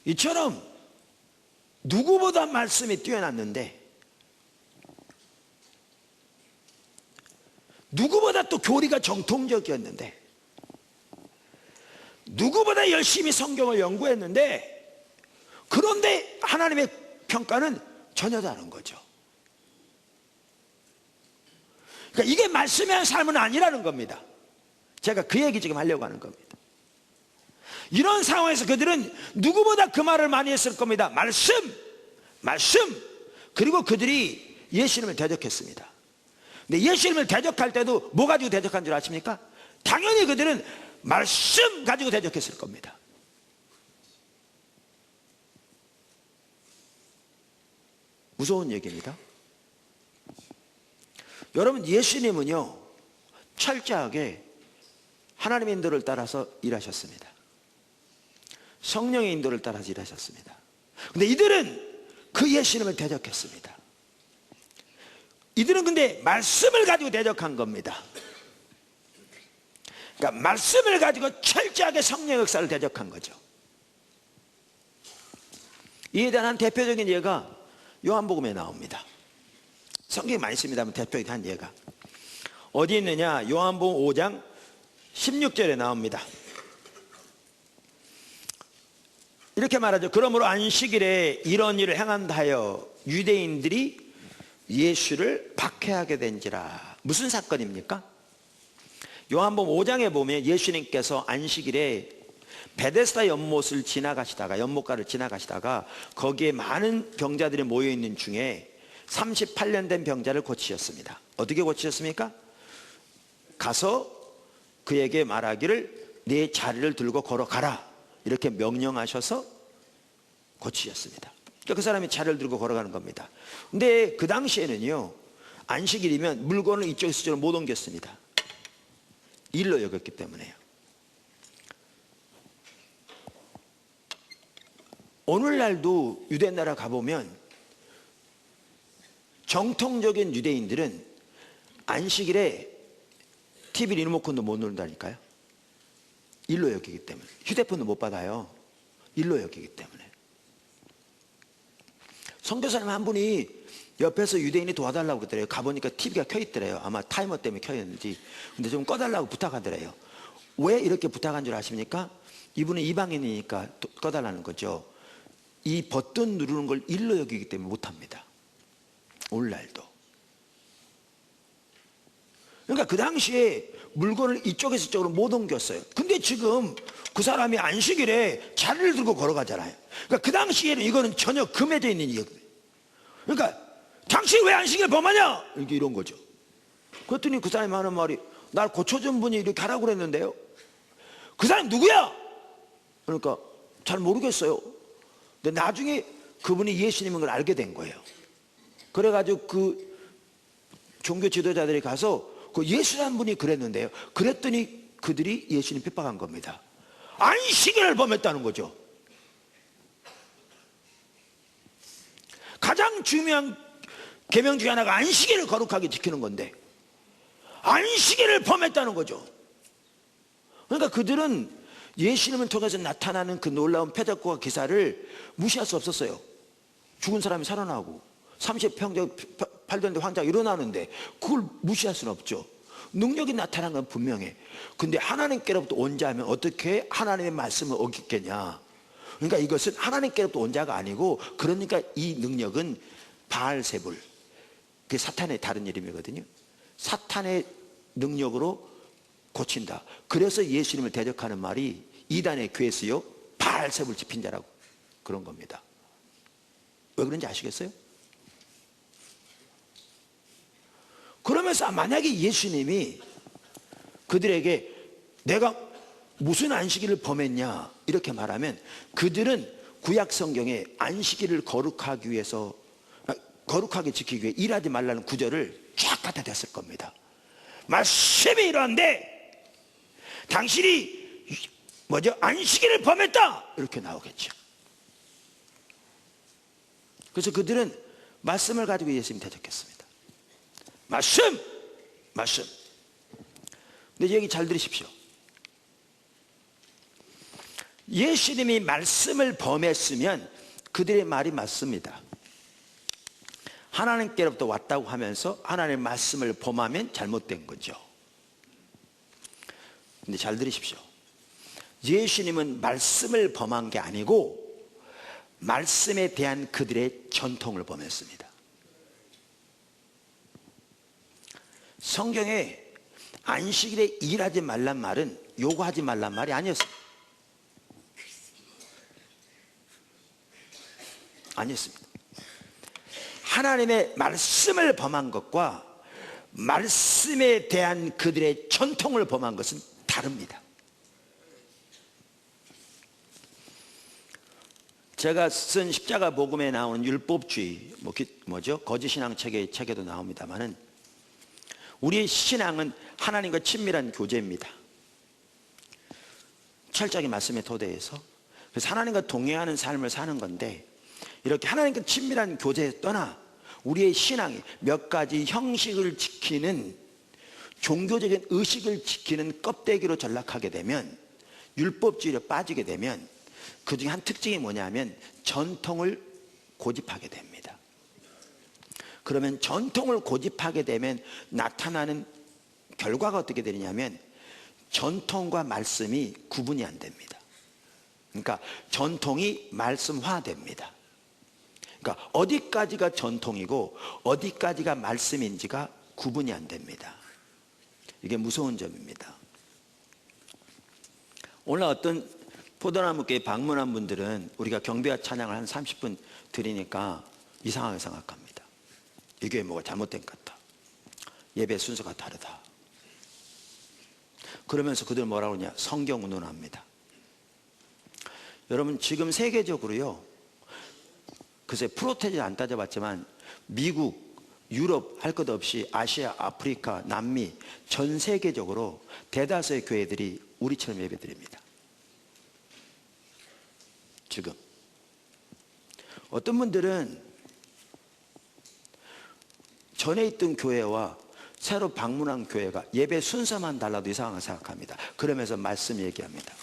이처럼 누구보다 말씀이 뛰어났는데, 누구보다 또 교리가 정통적이었는데, 누구보다 열심히 성경을 연구했는데, 그런데 하나님의 평가는 전혀 다른 거죠. 그러니까 이게 말씀의 삶은 아니라는 겁니다. 제가 그 얘기 지금 하려고 하는 겁니다. 이런 상황에서 그들은 누구보다 그 말을 많이 했을 겁니다. 말씀. 그리고 그들이 예수님을 대적했습니다. 근데 예수님을 대적할 때도 뭐 가지고 대적한 줄 아십니까? 당연히 그들은 말씀 가지고 대적했을 겁니다. 무서운 얘기입니다. 여러분, 예수님은요 철저하게 하나님의 인도를 따라서 일하셨습니다. 성령의 인도를 따라서 일하셨습니다. 근데 이들은 그 예수님을 대적했습니다. 이들은 근데 말씀을 가지고 대적한 겁니다. 그러니까 말씀을 가지고 철저하게 성령의 역사를 대적한 거죠. 이에 대한 대표적인 예가 요한복음에 나옵니다. 성경에 많이 있습니다만 대표적인 예가 어디 있느냐? 요한복음 5장 16절에 나옵니다. 이렇게 말하죠. 그러므로 안식일에 이런 일을 행한다 하여 유대인들이 예수를 박해하게 된지라. 무슨 사건입니까? 요한복음 5장에 보면 예수님께서 안식일에 베데스다 연못을 지나가시다가, 연못가를 지나가시다가 거기에 많은 병자들이 모여있는 중에 38년 된 병자를 고치셨습니다. 어떻게 고치셨습니까? 가서 그에게 말하기를 네 자리를 들고 걸어가라, 이렇게 명령하셔서 고치셨습니다. 그러니까 그 사람이 자리를 들고 걸어가는 겁니다. 근데 그 당시에는요 안식일이면 물건을 이쪽에서 저쪽으로 못 옮겼습니다. 일로 여겼기 때문에요. 오늘날도 유대 나라 가보면 정통적인 유대인들은 안식일에 TV 리모컨도 못 누른다니까요. 일로 여기기 때문에. 휴대폰도 못 받아요. 일로 여기기 때문에. 선교사님 한 분이 옆에서 유대인이 도와달라고 그러더래요. 가보니까 TV가 켜있더래요. 아마 타이머 때문에 켜있는지. 근데 좀 꺼달라고 부탁하더래요. 왜 이렇게 부탁한 줄 아십니까? 이분은 이방인이니까 꺼달라는 거죠. 이 버튼 누르는 걸 일로 여기기 때문에 못합니다. 오늘날도. 그러니까 그 당시에 물건을 이쪽에서 이쪽으로 못 옮겼어요. 근데 지금 그 사람이 안식일에 자리를 들고 걸어가잖아요. 그러니까 그 당시에는 이거는 전혀 금해져 있는 일이거든요. 그러니까 당신 왜 안식일을 범하냐? 이렇게 이런 거죠. 그랬더니 그 사람이 하는 말이 날 고쳐준 분이 이렇게 하라고 그랬는데요. 그 사람 누구야? 그러니까 잘 모르겠어요. 근데 나중에 그분이 예수님인 걸 알게 된 거예요. 그래가지고 그 종교 지도자들이 가서 그 예수라는 분이 그랬는데요. 그랬더니 그들이 예수님 핍박한 겁니다. 안식일을 범했다는 거죠. 가장 중요한 계명 중에 하나가 안식일을 거룩하게 지키는 건데 안식일을 범했다는 거죠. 그러니까 그들은 예수님을 통해서 나타나는 그 놀라운 표적과 기사를 무시할 수 없었어요. 죽은 사람이 살아나고 38년 환자가 일어나는데 그걸 무시할 수는 없죠. 능력이 나타난 건 분명해. 근데 하나님께로부터 온 자면 어떻게 하나님의 말씀을 어기겠냐. 그러니까 이것은 하나님께로부터 온 자가 아니고, 그러니까 이 능력은 바알세불, 그게 사탄의 다른 이름이거든요. 사탄의 능력으로 고친다. 그래서 예수님을 대적하는 말이 이단의 괴수요 바알세불 집힌 자라고 그런 겁니다. 왜 그런지 아시겠어요? 그러면서 만약에 예수님이 그들에게 내가 무슨 안식일을 범했냐 이렇게 말하면, 그들은 구약 성경에 안식일을 거룩하기 위해서, 거룩하게 지키기 위해 일하지 말라는 구절을 쫙 갖다 댔을 겁니다. 말씀이 이러한데 당신이 안식일을 범했다 이렇게 나오겠죠. 그래서 그들은 말씀을 가지고 예수님 대적했습니다. 말씀! 근데 얘기 잘 들으십시오. 예수님이 말씀을 범했으면 그들의 말이 맞습니다. 하나님께로부터 왔다고 하면서 하나님의 말씀을 범하면 잘못된 거죠. 근데 잘 들으십시오. 예수님은 말씀을 범한 게 아니고 말씀에 대한 그들의 전통을 범했습니다. 성경에 안식일에 일하지 말란 말은 요구하지 말란 말이 아니었습니다. 하나님의 말씀을 범한 것과 말씀에 대한 그들의 전통을 범한 것은 다릅니다. 제가 쓴 십자가 복음에 나오는 율법주의, 거짓신앙 책에도 나옵니다만은, 우리의 신앙은 하나님과 친밀한 교제입니다. 철저하게 말씀의 토대에서, 그래서 하나님과 동행하는 삶을 사는 건데, 이렇게 하나님과 친밀한 교제에 떠나 우리의 신앙이 몇 가지 형식을 지키는, 종교적인 의식을 지키는 껍데기로 전락하게 되면, 율법주의로 빠지게 되면 그 중에 한 특징이 뭐냐면 전통을 고집하게 됩니다. 그러면 전통을 고집하게 되면 나타나는 결과가 어떻게 되느냐면 전통과 말씀이 구분이 안 됩니다. 그러니까 전통이 말씀화됩니다. 그러니까 어디까지가 전통이고 어디까지가 말씀인지가 구분이 안 됩니다. 이게 무서운 점입니다. 오늘 어떤 포도나무교회 방문한 분들은 우리가 경배와 찬양을 한 30분 드리니까 이상하게 생각합니다. 이 교회 뭐가 잘못된 것 같다. 예배 순서가 다르다. 그러면서 그들 뭐라고 그러냐? 성경 운운합니다. 여러분, 지금 세계적으로요, 글쎄 프로테지 안 따져봤지만 미국, 유럽 할 것 없이 아시아, 아프리카, 남미 전 세계적으로 대다수의 교회들이 우리처럼 예배드립니다. 지금 어떤 분들은 전에 있던 교회와 새로 방문한 교회가 예배 순서만 달라도 이상하게 생각합니다. 그러면서 말씀 얘기합니다.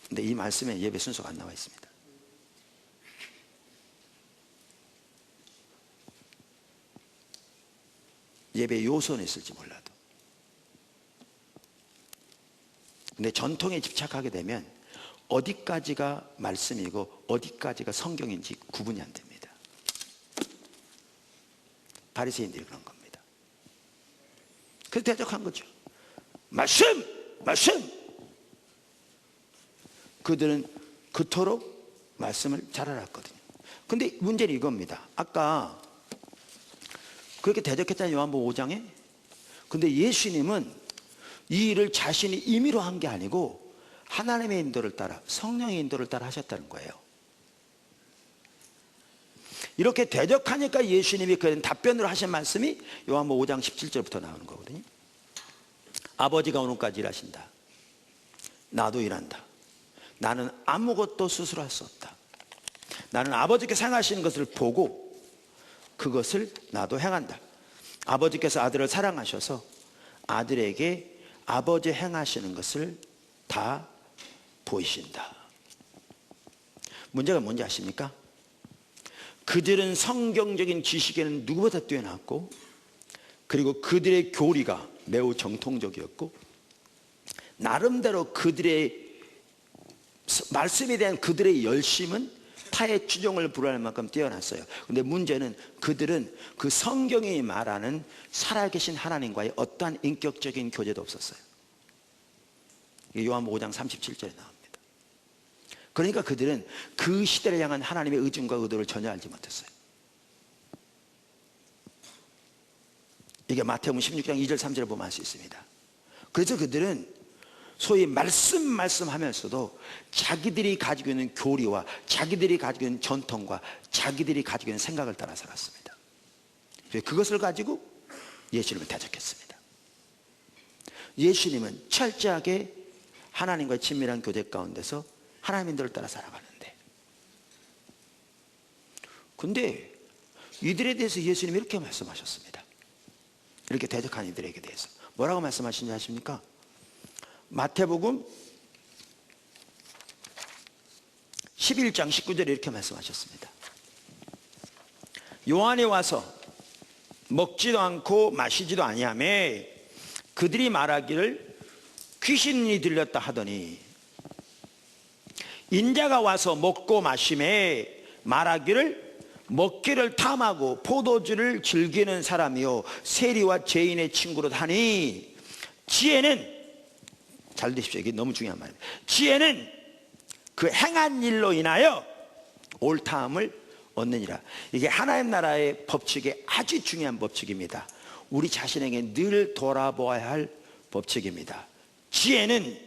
근데 이 말씀에 예배 순서가 안 나와 있습니다. 예배 요소는 있을지 몰라도. 근데 전통에 집착하게 되면 어디까지가 말씀이고 어디까지가 성경인지 구분이 안 됩니다. 바리새인들이 그런 겁니다. 그래서 대적한 거죠. 말씀! 말씀! 그들은 그토록 말씀을 잘 알았거든요. 근데 문제는 이겁니다. 아까 그렇게 대적했잖아요, 요한복음 5장에. 근데 예수님은 이 일을 자신이 임의로 한 게 아니고 하나님의 인도를 따라, 성령의 인도를 따라 하셨다는 거예요. 이렇게 대적하니까 예수님이 그런 답변으로 하신 말씀이 요한복음 5장 17절부터 나오는 거거든요. 아버지가 오늘까지 일하신다. 나도 일한다. 나는 아무것도 스스로 할 수 없다. 나는 아버지께서 행하시는 것을 보고 그것을 나도 행한다. 아버지께서 아들을 사랑하셔서 아들에게 아버지 행하시는 것을 다 보이신다. 문제가 뭔지 아십니까? 그들은 성경적인 지식에는 누구보다 뛰어났고, 그리고 그들의 교리가 매우 정통적이었고, 나름대로 그들의 말씀에 대한 그들의 열심은 타의 추종을 불허할 만큼 뛰어났어요. 근데 문제는 그들은 그 성경이 말하는 살아계신 하나님과의 어떠한 인격적인 교제도 없었어요. 요한복음 5장 37절에 나옵니다. 그러니까 그들은 그 시대를 향한 하나님의 의중과 의도를 전혀 알지 못했어요. 이게 마태복음 16장 2절 3절을 보면 알 수 있습니다. 그래서 그들은 소위 말씀하면서도 자기들이 가지고 있는 교리와 자기들이 가지고 있는 전통과 자기들이 가지고 있는 생각을 따라 살았습니다. 그것을 가지고 예수님을 대적했습니다. 예수님은 철저하게 하나님과의 친밀한 교제 가운데서 하나님들을 따라 살아가는데, 근데 이들에 대해서 예수님이 이렇게 말씀하셨습니다. 이렇게 대적한 이들에게 대해서 뭐라고 말씀하시는지 아십니까? 마태복음 11장 19절에 이렇게 말씀하셨습니다. 요한이 와서 먹지도 않고 마시지도 아니하며 그들이 말하기를 귀신이 들렸다 하더니, 인자가 와서 먹고 마시매 말하기를 먹기를 탐하고 포도주를 즐기는 사람이요 세리와 죄인의 친구로 하니, 지혜는, 잘 들으십시오, 이게 너무 중요한 말입니다. 지혜는 그 행한 일로 인하여 옳다함을 얻느니라. 이게 하나님 나라의 법칙의 아주 중요한 법칙입니다. 우리 자신에게 늘 돌아보아야 할 법칙입니다. 지혜는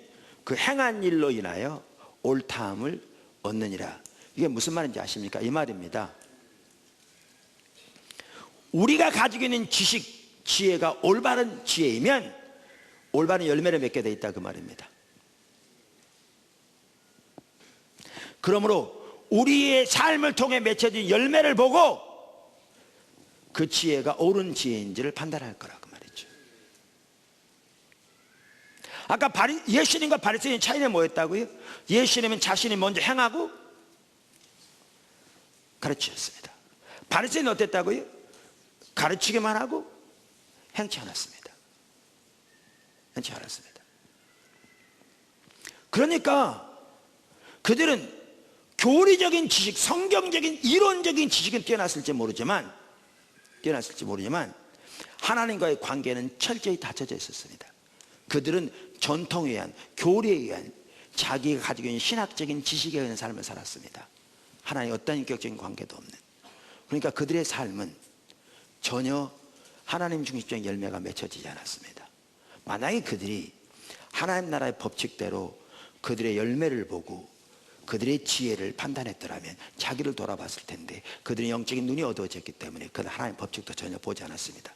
그 행한 일로 인하여 옳다함을 얻느니라. 이게 무슨 말인지 아십니까? 이 말입니다. 우리가 가지고 있는 지식, 지혜가 올바른 지혜이면 올바른 열매를 맺게 돼 있다 그 말입니다. 그러므로 우리의 삶을 통해 맺혀진 열매를 보고 그 지혜가 옳은 지혜인지를 판단할 거라고 말이죠. 아까 예수님과 바리새인 차이는 뭐였다고요? 예수님은 자신이 먼저 행하고 가르치셨습니다. 바리새인은 어땠다고요? 가르치기만 하고 행치 않았습니다. 행치 않았습니다. 그러니까 그들은 교리적인 지식, 성경적인 이론적인 지식은 뛰어났을지 모르지만 하나님과의 관계는 철저히 닫혀져 있었습니다. 그들은 전통에 의한, 교리에 의한, 자기가 가지고 있는 신학적인 지식에 의한 삶을 살았습니다. 하나님 어떤 인격적인 관계도 없는. 그러니까 그들의 삶은 전혀 하나님 중심적인 열매가 맺혀지지 않았습니다. 만약에 그들이 하나님 나라의 법칙대로 그들의 열매를 보고 그들의 지혜를 판단했더라면 자기를 돌아봤을 텐데 그들의 영적인 눈이 어두워졌기 때문에 그는 하나님의 법칙도 전혀 보지 않았습니다.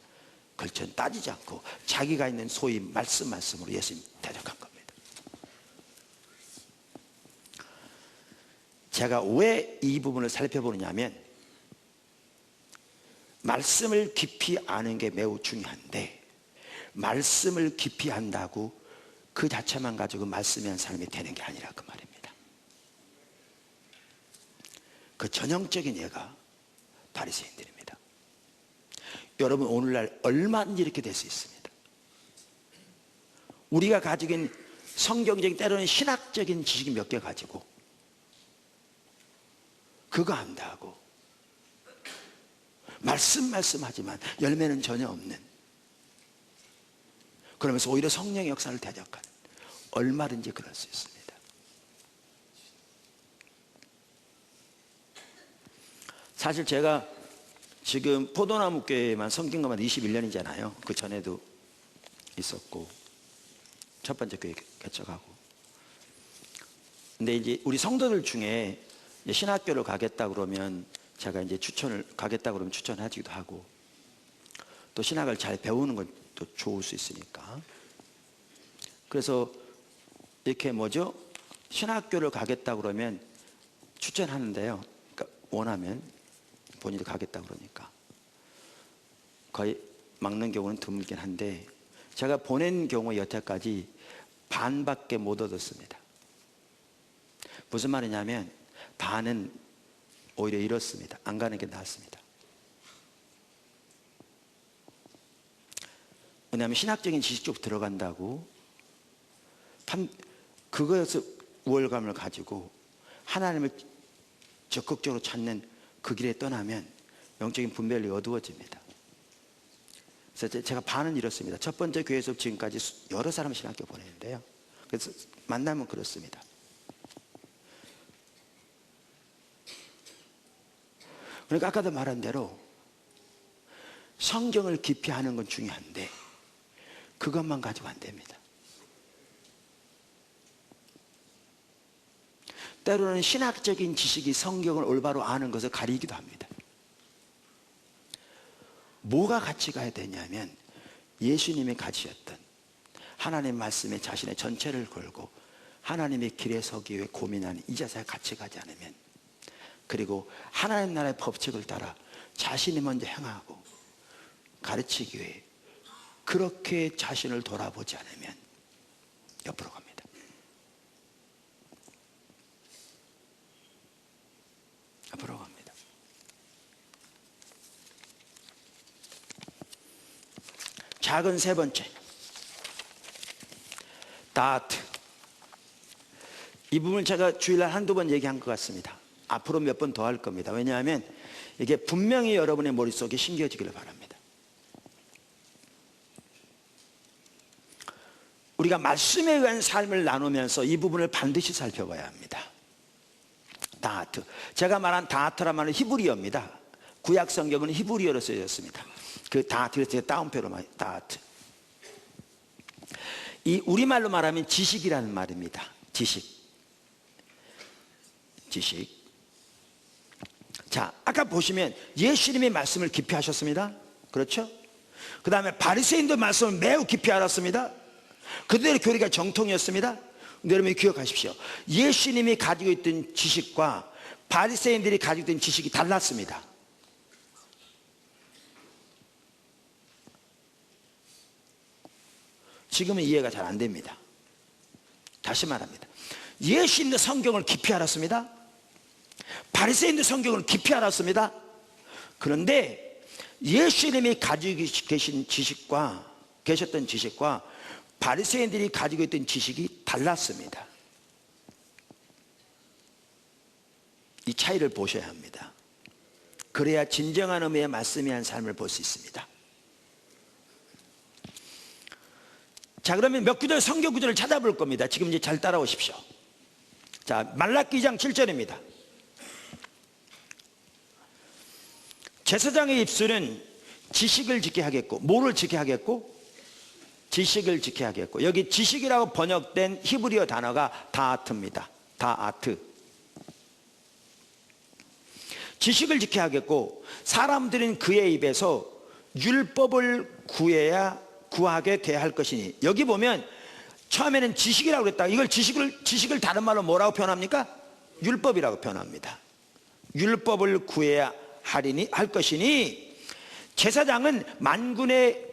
그걸 전 따지지 않고 자기가 있는 소위 말씀으로 예수님 대적한 겁니다. 제가 왜 이 부분을 살펴보느냐 하면 말씀을 깊이 아는 게 매우 중요한데 말씀을 깊이 안다고 그 자체만 가지고 말씀이 한 사람이 되는 게 아니라 그 말입니다. 그 전형적인 예가 바리새인들입니다. 여러분 오늘날 얼마든지 이렇게 될 수 있습니다. 우리가 가지고 있는 성경적인 때로는 신학적인 지식 몇 개 가지고 그거 안다고 말씀하지만 열매는 전혀 없는, 그러면서 오히려 성령의 역사를 대적하는, 얼마든지 그럴 수 있습니다. 사실 제가 지금 포도나무교회만 섬긴 것만 21년이잖아요. 그 전에도 있었고 첫 번째 교회 개척하고. 근데 이제 우리 성도들 중에 이제 신학교를 가겠다 그러면 제가 이제 가겠다 그러면 추천하기도 하고, 또 신학을 잘 배우는 건 또 좋을 수 있으니까. 그래서 이렇게 신학교를 가겠다 그러면 추천하는데요. 그러니까 원하면 본인이 가겠다 그러니까 거의 막는 경우는 드물긴 한데 제가 보낸 경우 여태까지 반밖에 못 얻었습니다. 무슨 말이냐면 반은 오히려 잃었습니다. 안 가는 게 나았습니다. 왜냐하면 신학적인 지식 쪽 들어간다고 그거에서 우월감을 가지고 하나님을 적극적으로 찾는 그 길에 떠나면 영적인 분별이 어두워집니다. 그래서 제가 반은 잃었습니다. 첫 번째 교회에서 지금까지 여러 사람 신학교 보내는데요. 그래서 만나면 그렇습니다. 그러니까 아까도 말한 대로 성경을 깊이 아는 건 중요한데 그것만 가지고 안 됩니다. 때로는 신학적인 지식이 성경을 올바로 아는 것을 가리기도 합니다. 뭐가 같이 가야 되냐면 예수님이 가지셨던 하나님 말씀에 자신의 전체를 걸고 하나님의 길에 서기 위해 고민하는 이 자세가 같이 가지 않으면, 그리고 하나님 나라의 법칙을 따라 자신이 먼저 행하고 가르치기 위해 그렇게 자신을 돌아보지 않으면 옆으로 갑니다. 옆으로 갑니다. 작은 세 번째, 다트. 이 부분을 제가 주일날 한두 번 얘기한 것 같습니다. 앞으로 몇 번 더 할 겁니다. 왜냐하면 이게 분명히 여러분의 머릿속에 심겨지기를 바랍니다. 우리가 말씀에 의한 삶을 나누면서 이 부분을 반드시 살펴봐야 합니다. 다트. 제가 말한 다트란 말은 히브리어입니다. 구약 성경은 히브리어로 쓰여졌습니다. 그 다트를 제가 따옴표로 말해요. 다트. 이 우리말로 말하면 지식이라는 말입니다. 지식. 자, 아까 보시면 예수님의 말씀을 깊이 하셨습니다. 그렇죠? 그 다음에 바리새인도 말씀을 매우 깊이 알았습니다. 그들의 교리가 정통이었습니다. 근데 여러분 기억하십시오. 예수님이 가지고 있던 지식과 바리새인들이 가지고 있던 지식이 달랐습니다. 지금은 이해가 잘 안 됩니다. 다시 말합니다. 예수님도 성경을 깊이 알았습니다. 바리새인도 성경을 깊이 알았습니다. 그런데 예수님이 가지고 계셨던 지식과 바리새인들이 가지고 있던 지식이 달랐습니다. 이 차이를 보셔야 합니다. 그래야 진정한 의미의 말씀이한 삶을 볼 수 있습니다. 자, 그러면 몇 구절 성경 구절을 찾아볼 겁니다. 지금 이제 잘 따라오십시오. 자, 말라기 2장 7절입니다. 제사장의 입술은 지식을 지게 하겠고, 뭐를 지게 하겠고? 지식을 지게 하겠고. 여기 지식이라고 번역된 히브리어 단어가 다아트입니다. 다아트. 지식을 지게 하겠고, 사람들은 그의 입에서 율법을 구하게 돼야 할 것이니. 여기 보면 처음에는 지식이라고 그랬다. 이걸 지식을 다른 말로 뭐라고 표현합니까? 율법이라고 표현합니다. 율법을 구해야 할 것이니 제사장은 만군의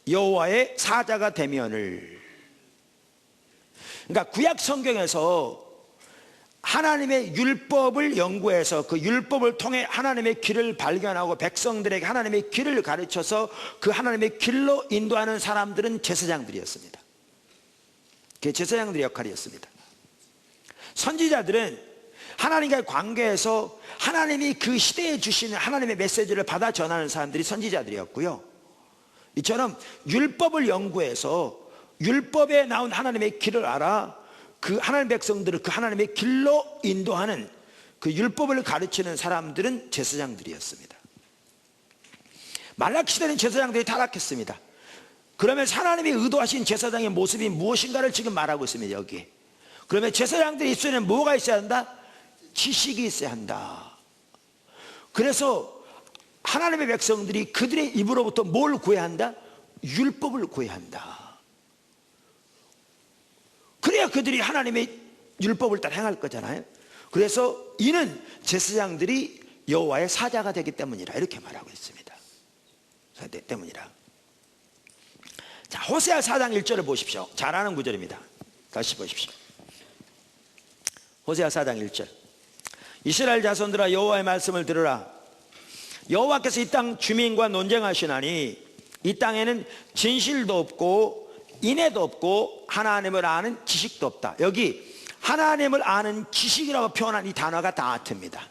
여호와의 사자가 되면을. 그러니까 구약 성경에서 하나님의 율법을 연구해서 그 율법을 통해 하나님의 길을 발견하고 백성들에게 하나님의 길을 가르쳐서 그 하나님의 길로 인도하는 사람들은 제사장들이었습니다. 그게 제사장들의 역할이었습니다. 선지자들은 하나님과의 관계에서 하나님이 그 시대에 주시는 하나님의 메시지를 받아 전하는 사람들이 선지자들이었고요, 이처럼 율법을 연구해서 율법에 나온 하나님의 길을 알아 그 하나님 백성들을 그 하나님의 길로 인도하는 그 율법을 가르치는 사람들은 제사장들이었습니다. 말라기 시대는 제사장들이 타락했습니다. 그러면 하나님이 의도하신 제사장의 모습이 무엇인가를 지금 말하고 있습니다. 여기. 그러면 제사장들의 입술에는 뭐가 있어야 한다? 지식이 있어야 한다. 그래서 하나님의 백성들이 그들의 입으로부터 뭘 구해야 한다? 율법을 구해야 한다. 그래야 그들이 하나님의 율법을 따라 행할 거잖아요. 그래서 이는 제사장들이 여호와의 사자가 되기 때문이라 이렇게 말하고 있습니다. 때문이라. 자, 호세아 4장 1절을 보십시오. 잘 아는 구절입니다. 다시 보십시오. 호세아 4장 1절. 이스라엘 자손들아 여호와의 말씀을 들으라. 여호와께서 이 땅 주민과 논쟁하시나니 이 땅에는 진실도 없고 인애도 없고 하나님을 아는 지식도 없다. 여기 하나님을 아는 지식이라고 표현한 이 단어가 다아트입니다.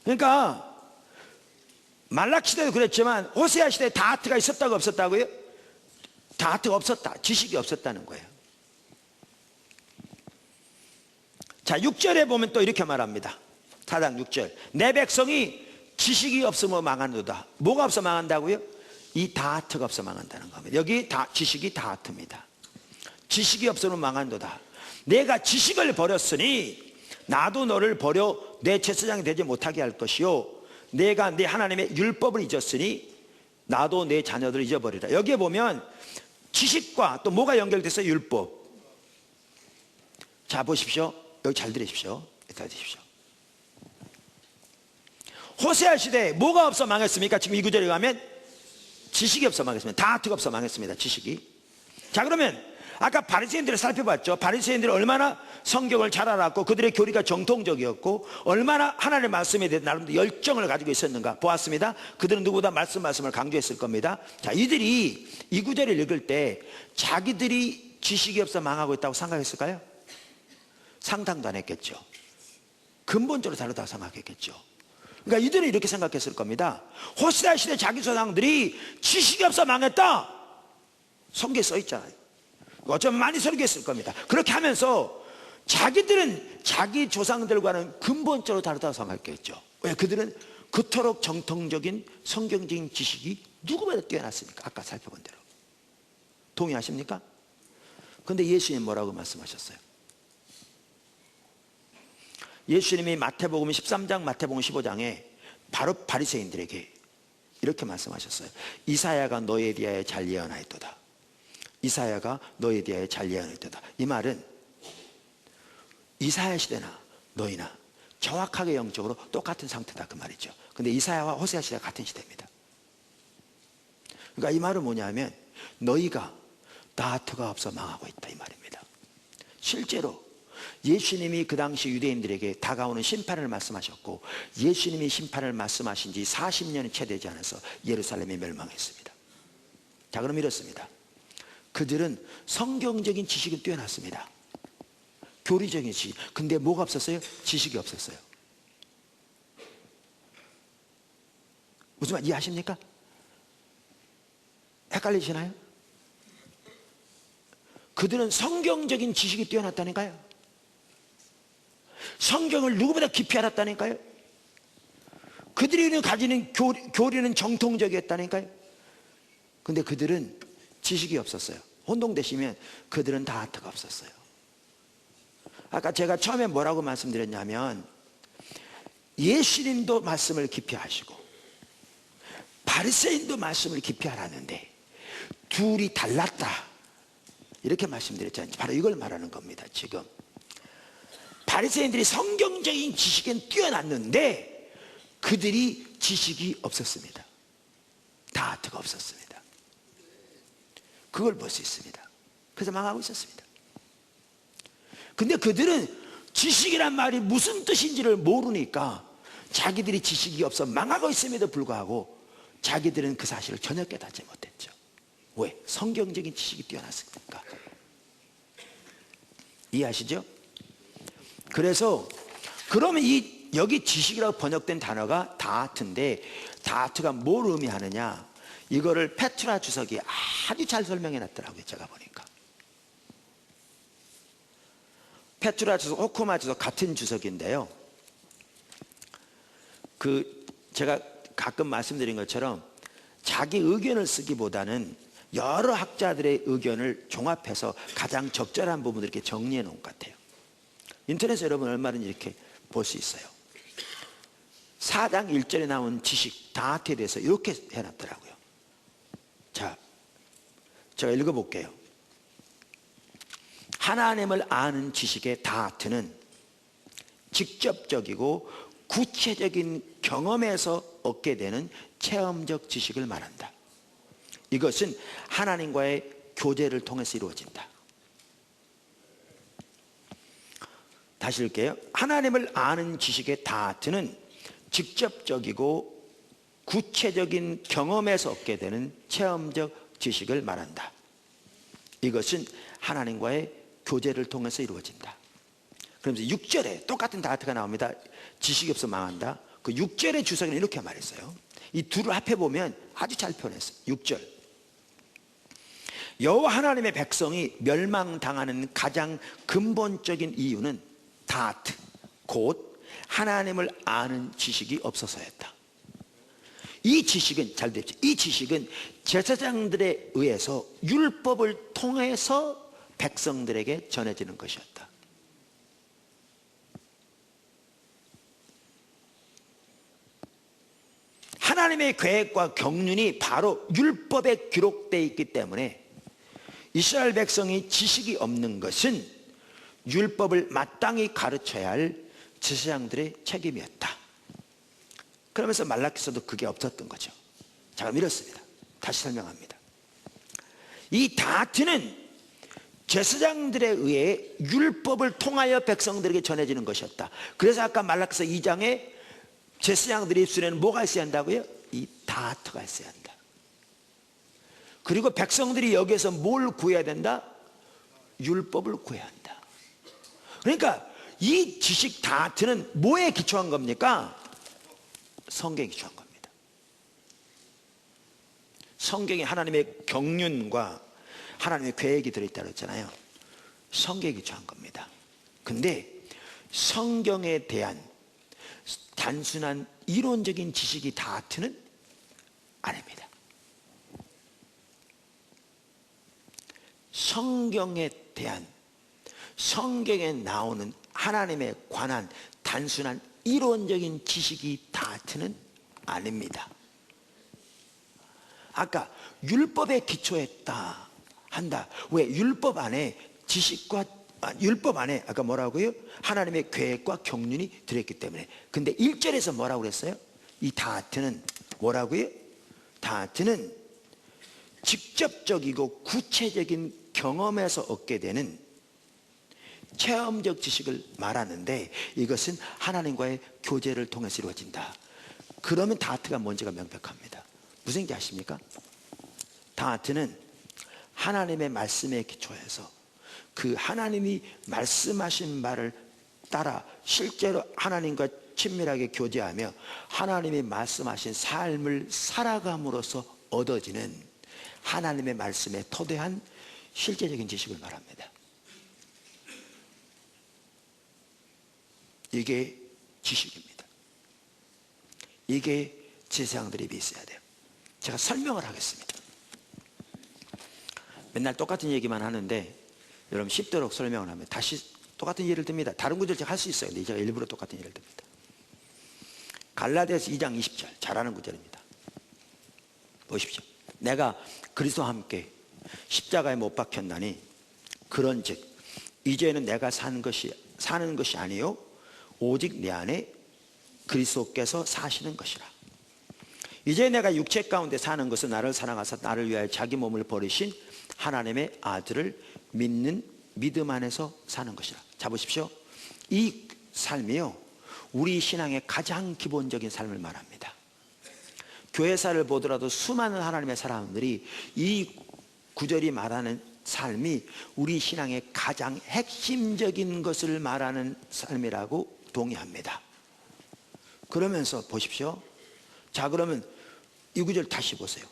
그러니까 말라기 시대도 그랬지만 호세아 시대에 다아트가 있었다고 없었다고요? 다아트가 없었다. 지식이 없었다는 거예요. 자, 6절에 보면 또 이렇게 말합니다. 4장 6절. 내 백성이 지식이 없으면 망하노다. 뭐가 없어 망한다고요? 이 다아트가 없어 망한다는 겁니다. 여기 지식이 다아트입니다. 지식이 없으면 망한도다. 내가 지식을 버렸으니 나도 너를 버려 내 제사장이 되지 못하게 할 것이요, 내가 내 하나님의 율법을 잊었으니 나도 내 자녀들을 잊어버리라. 여기에 보면 지식과 또 뭐가 연결됐어요? 율법. 자, 보십시오. 여기 잘 들으십시오. 잘 들으십시오. 호세아 시대에 뭐가 없어 망했습니까? 지금 이 구절에 가면 지식이 없어 망했습니다. 다아트가 없어 망했습니다. 지식이. 자, 그러면 아까 바리새인들을 살펴봤죠. 바리새인들이 얼마나 성경을 잘 알았고 그들의 교리가 정통적이었고 얼마나 하나님의 말씀에 대해 나름대로 열정을 가지고 있었는가 보았습니다. 그들은 누구보다 말씀을 강조했을 겁니다. 자, 이들이 이 구절을 읽을 때 자기들이 지식이 없어 망하고 있다고 생각했을까요? 상상도 안 했겠죠. 근본적으로 다르다고 생각했겠죠. 그러니까 이들은 이렇게 생각했을 겁니다. 호세아 시대 자기 조상들이 지식이 없어 망했다. 성경에 써 있잖아요. 어쩌면 많이 설교했을 겁니다. 그렇게 하면서 자기들은 자기 조상들과는 근본적으로 다르다고 생각했겠죠. 왜? 그들은 그토록 정통적인 성경적인 지식이 누구보다 뛰어났으니까. 아까 살펴본 대로. 동의하십니까? 그런데 예수님 뭐라고 말씀하셨어요? 예수님이 마태복음 13장 마태복음 15장에 바로 바리새인들에게 이렇게 말씀하셨어요. 이사야가 너에 대하여 잘 예언하였도다. 이사야가 너에 대하여 잘 예언하였도다. 이 말은 이사야 시대나 너희나 정확하게 영적으로 똑같은 상태다 그 말이죠. 근데 이사야와 호세아 시대가 같은 시대입니다. 그러니까 이 말은 뭐냐면 너희가 다트가 없어 망하고 있다 이 말입니다. 실제로 예수님이 그 당시 유대인들에게 다가오는 심판을 말씀하셨고 예수님이 심판을 말씀하신 지 40년이 채 되지 않아서 예루살렘이 멸망했습니다. 자, 그럼 이렇습니다. 그들은 성경적인 지식이 뛰어났습니다. 교리적인 지식. 근데 뭐가 없었어요? 지식이 없었어요. 무슨 말 이해하십니까? 헷갈리시나요? 그들은 성경적인 지식이 뛰어났다니까요. 성경을 누구보다 깊이 알았다니까요. 그들이 가지는 교리는 정통적이었다니까요. 근데 그들은 지식이 없었어요. 혼동되시면 그들은 다트가 없었어요. 아까 제가 처음에 뭐라고 말씀드렸냐면 예수님도 말씀을 깊이 하시고 바리새인도 말씀을 깊이 알았는데 둘이 달랐다 이렇게 말씀드렸잖아요. 바로 이걸 말하는 겁니다. 지금 바리새인들이 성경적인 지식엔 뛰어났는데 그들이 지식이 없었습니다. 다트가 없었습니다. 그걸 볼 수 있습니다. 그래서 망하고 있었습니다. 근데 그들은 지식이란 말이 무슨 뜻인지를 모르니까 자기들이 지식이 없어 망하고 있음에도 불구하고 자기들은 그 사실을 전혀 깨닫지 못했죠. 왜? 성경적인 지식이 뛰어났으니까. 이해하시죠? 그래서 그러면 여기 지식이라고 번역된 단어가 다트인데 다트가 뭘 의미하느냐 이거를 페트라 주석이 아주 잘 설명해 놨더라고요. 제가 보니까 페트라 주석, 호쿠마 주석 같은 주석인데요. 제가 가끔 말씀드린 것처럼 자기 의견을 쓰기보다는 여러 학자들의 의견을 종합해서 가장 적절한 부분을 이렇게 정리해 놓은 것 같아요. 인터넷에 여러분 얼마든지 이렇게 볼 수 있어요. 4장 1절에 나온 지식 다트에 대해서 이렇게 해놨더라고요. 자, 제가 읽어볼게요. 하나님을 아는 지식의 다트는 직접적이고 구체적인 경험에서 얻게 되는 체험적 지식을 말한다. 이것은 하나님과의 교제를 통해서 이루어진다. 다시 읽을게요. 하나님을 아는 지식의 다트는 직접적이고 구체적인 경험에서 얻게 되는 체험적 지식을 말한다. 이것은 하나님과의 교제를 통해서 이루어진다. 그러면서 6절에 똑같은 다트가 나옵니다. 지식이 없어 망한다. 그 6절의 주석은 이렇게 말했어요. 이 둘을 합해보면 아주 잘 표현했어요. 6절. 여호와 하나님의 백성이 멸망당하는 가장 근본적인 이유는 다트, 곧 하나님을 아는 지식이 없어서였다. 이 지식은 잘 됐죠. 이 지식은 제사장들에 의해서 율법을 통해서 백성들에게 전해지는 것이었다. 하나님의 계획과 경륜이 바로 율법에 기록되어 있기 때문에 이스라엘 백성이 지식이 없는 것은 율법을 마땅히 가르쳐야 할 제사장들의 책임이었다. 그러면서 말라기서도 그게 없었던 거죠. 자, 그럼 이렇습니다. 다시 설명합니다. 이 다트는 제사장들에 의해 율법을 통하여 백성들에게 전해지는 것이었다. 그래서 아까 말라기서 2장에 제사장들의 입술에는 뭐가 있어야 한다고요? 이 다트가 있어야 한다. 그리고 백성들이 여기에서 뭘 구해야 된다? 율법을 구해야 한다. 그러니까 이 지식 다트는 뭐에 기초한 겁니까? 성경에 기초한 겁니다. 성경에 하나님의 경륜과 하나님의 계획이 들어있다고 했잖아요. 성경에 기초한 겁니다. 근데 성경에 대한 단순한 이론적인 지식이 다트는 아닙니다. 성경에 대한 성경에 나오는 하나님에 관한 단순한 이론적인 지식이 다트는 아닙니다. 아까 율법에 기초했다 한다. 왜? 율법 안에 지식과 율법 안에 아까 뭐라고요? 하나님의 계획과 경륜이 들어있기 때문에. 근데 1절에서 뭐라고 그랬어요? 이 다트는 뭐라고요? 다트는 직접적이고 구체적인 경험에서 얻게 되는 체험적 지식을 말하는데, 이것은 하나님과의 교제를 통해서 이루어진다. 그러면 다트가 뭔지가 명백합니다. 무슨 얘기 아십니까? 다트는 하나님의 말씀에 기초해서 그 하나님이 말씀하신 말을 따라 실제로 하나님과 친밀하게 교제하며 하나님이 말씀하신 삶을 살아감으로써 얻어지는 하나님의 말씀에 토대한 실제적인 지식을 말합니다. 이게 지식입니다. 이게 제사장들이 입에 있어야 돼요. 제가 설명을 하겠습니다. 맨날 똑같은 얘기만 하는데 여러분 쉽도록 설명을 하면 다시 똑같은 예를 듭니다. 다른 구절 제가 할 수 있어요. 근데 제가 일부러 똑같은 예를 듭니다. 갈라디아서 2장 20절 잘 아는 구절입니다. 보십시오. 내가 그리스도와 함께 십자가에 못 박혔나니 그런즉 이제는 내가 사는 것이 아니요 오직 내 안에 그리스도께서 사시는 것이라. 이제 내가 육체 가운데 사는 것은 나를 사랑하사 나를 위하여 자기 몸을 버리신 하나님의 아들을 믿는 믿음 안에서 사는 것이라. 자 보십시오. 이 삶이요 우리 신앙의 가장 기본적인 삶을 말합니다. 교회사를 보더라도 수많은 하나님의 사람들이 이 구절이 말하는 삶이 우리 신앙의 가장 핵심적인 것을 말하는 삶이라고 동의합니다. 그러면서 보십시오. 자 그러면 이 구절 다시 보세요.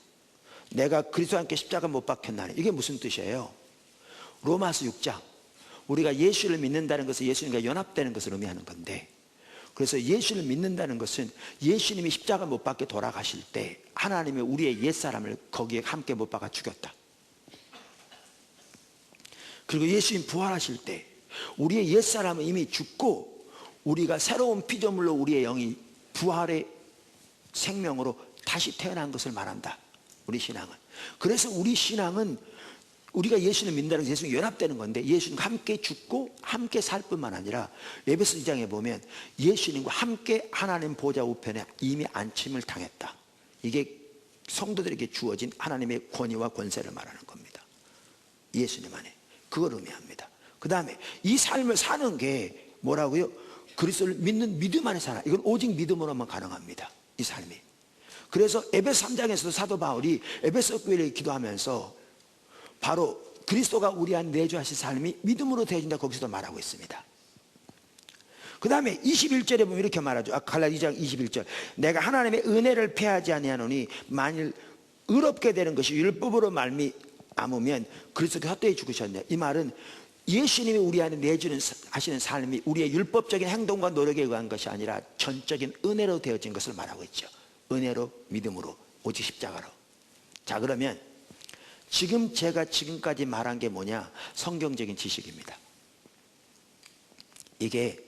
내가 그리스도와 함께 십자가 못 박혔나니 이게 무슨 뜻이에요? 로마서 6장 우리가 예수를 믿는다는 것은 예수님과 연합되는 것을 의미하는 건데, 그래서 예수를 믿는다는 것은 예수님이 십자가 못 박혀 돌아가실 때 하나님이 우리의 옛사람을 거기에 함께 못 박아 죽였다. 그리고 예수님 부활하실 때 우리의 옛사람은 이미 죽고 우리가 새로운 피조물로 우리의 영이 부활의 생명으로 다시 태어난 것을 말한다. 우리 신앙은. 그래서 우리 신앙은 우리가 예수를 믿는다는 것은 예수님 연합되는 건데 예수님과 함께 죽고 함께 살 뿐만 아니라 에베소 2장에 보면 예수님과 함께 하나님 보좌 우편에 이미 안침을 당했다. 이게 성도들에게 주어진 하나님의 권위와 권세를 말하는 겁니다. 예수님 안에. 그걸 의미합니다. 그 다음에 이 삶을 사는 게 뭐라고요? 그리스도를 믿는 믿음 안에 살아. 이건 오직 믿음으로만 가능합니다. 이 삶이. 그래서 에베소 3장에서도 사도 바울이 에베소 교회를 기도하면서 바로 그리스도가 우리 안에 내주하신 삶이 믿음으로 되어진다 거기서도 말하고 있습니다. 그 다음에 21절에 보면 이렇게 말하죠. 갈라디아 2장 21절 내가 하나님의 은혜를 패하지 아니하노니 만일 의롭게 되는 것이 율법으로 말미암으면 그리스도도 헛되이 죽으셨네. 이 말은 예수님이 우리 안에 내주는 하시는 삶이 우리의 율법적인 행동과 노력에 의한 것이 아니라 전적인 은혜로 되어진 것을 말하고 있죠. 은혜로 믿음으로 오직 십자가로. 자 그러면 지금 제가 지금까지 말한 게 뭐냐? 성경적인 지식입니다. 이게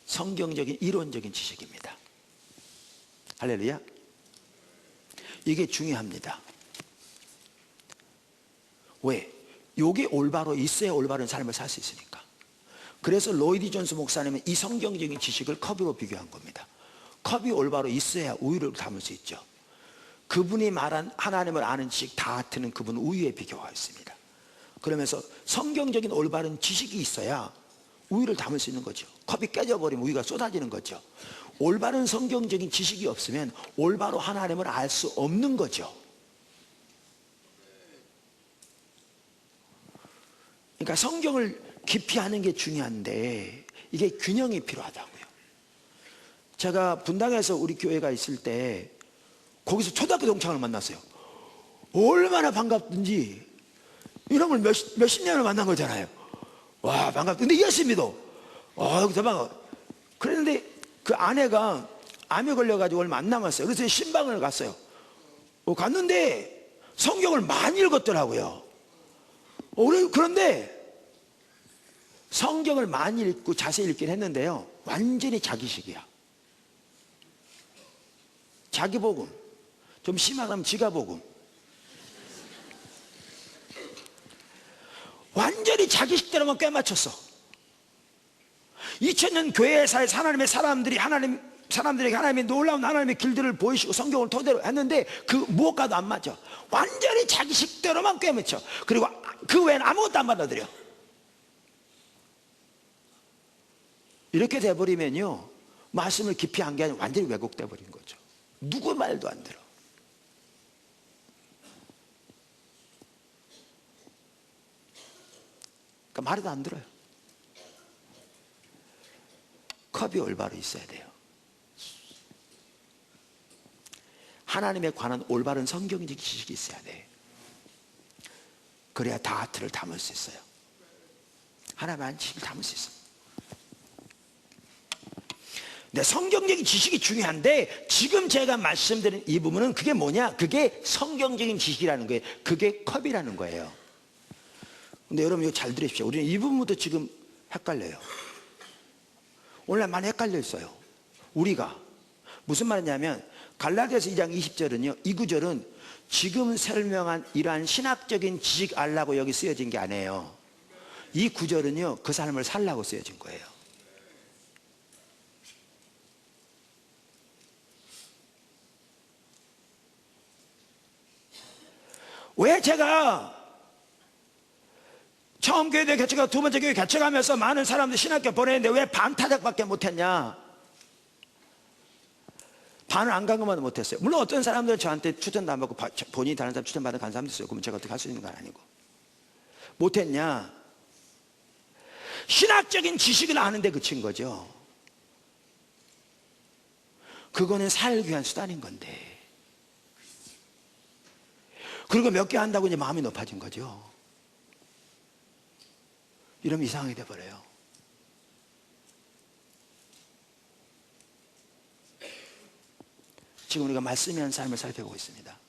성경적인 이론적인 지식입니다. 할렐루야. 이게 중요합니다. 왜? 이게 올바로 있어야 올바른 삶을 살 수 있으니까. 그래서 로이드 존스 목사님은 이 성경적인 지식을 컵으로 비교한 겁니다. 컵이 올바로 있어야 우유를 담을 수 있죠. 그분이 말한 하나님을 아는 지식 다트는 그분 우유에 비교가 있습니다. 그러면서 성경적인 올바른 지식이 있어야 우유를 담을 수 있는 거죠. 컵이 깨져버리면 우유가 쏟아지는 거죠. 올바른 성경적인 지식이 없으면 올바로 하나님을 알 수 없는 거죠. 그러니까 성경을 깊이 아는 게 중요한데 이게 균형이 필요하다고요. 제가 분당에서 우리 교회가 있을 때 거기서 초등학교 동창을 만났어요. 얼마나 반갑든지 이놈을 몇십 년을 만난 거잖아요. 와 반갑다. 근데 예수 믿어. 대박. 그랬는데 그 아내가 암에 걸려가지고 얼마 안 남았어요. 그래서 신방을 갔어요. 갔는데 성경을 많이 읽었더라고요. 그런데 성경을 많이 읽고 자세히 읽긴 했는데요 완전히 자기식이야. 자기복음, 좀 심하면 지가복음. 완전히 자기 식대로만 꿰맞췄어. 2000년 교회사에서 하나님의 사람들에게 하나님의 놀라운 하나님의 길들을 보이시고 성경을 토대로 했는데 그 무엇과도 안 맞아. 완전히 자기 식대로만 꿰맞춰. 그리고 그 외에는 아무것도 안 받아들여. 이렇게 돼버리면요, 말씀을 깊이 한 게 아니라 완전히 왜곡돼 버린 거죠. 누구 말도 안 들어. 그러니까 말도 안 들어요. 컵이 올바로 있어야 돼요. 하나님에 관한 올바른 성경적 지식이 있어야 돼. 그래야 다트를 담을 수 있어요. 하나님의 지식을 담을 수 있어요. 네, 성경적인 지식이 중요한데 지금 제가 말씀드린 이 부분은 그게 뭐냐? 그게 성경적인 지식이라는 거예요. 그게 컵이라는 거예요. 근데 여러분 이거 잘 들으십시오. 우리는 이 부분부터 지금 헷갈려요. 오늘 많이 헷갈려 있어요. 우리가 무슨 말이냐면 갈라디아서 2장 20절은요, 이 구절은 지금 설명한 이러한 신학적인 지식 알라고 여기 쓰여진 게 아니에요. 이 구절은요, 그 삶을 살라고 쓰여진 거예요. 왜 제가 처음 교회대 개척하고 두 번째 교회 개척하면서 많은 사람들 신학교 보내는데 왜 반타작밖에 못했냐? 반을 안 간 것만 못했어요. 물론 어떤 사람들은 저한테 추천도 안 받고 본인이 다른 사람 추천받은 간 사람도 있어요. 그러면 제가 어떻게 할 수 있는 건 아니고. 못했냐? 신학적인 지식을 아는데 그친 거죠. 그거는 살기 위한 수단인 건데. 그리고 몇 개 한다고 이제 마음이 높아진 거죠. 이러면 이상하게 돼버려요. 지금 우리가 말씀이 한 삶을 살펴보고 있습니다.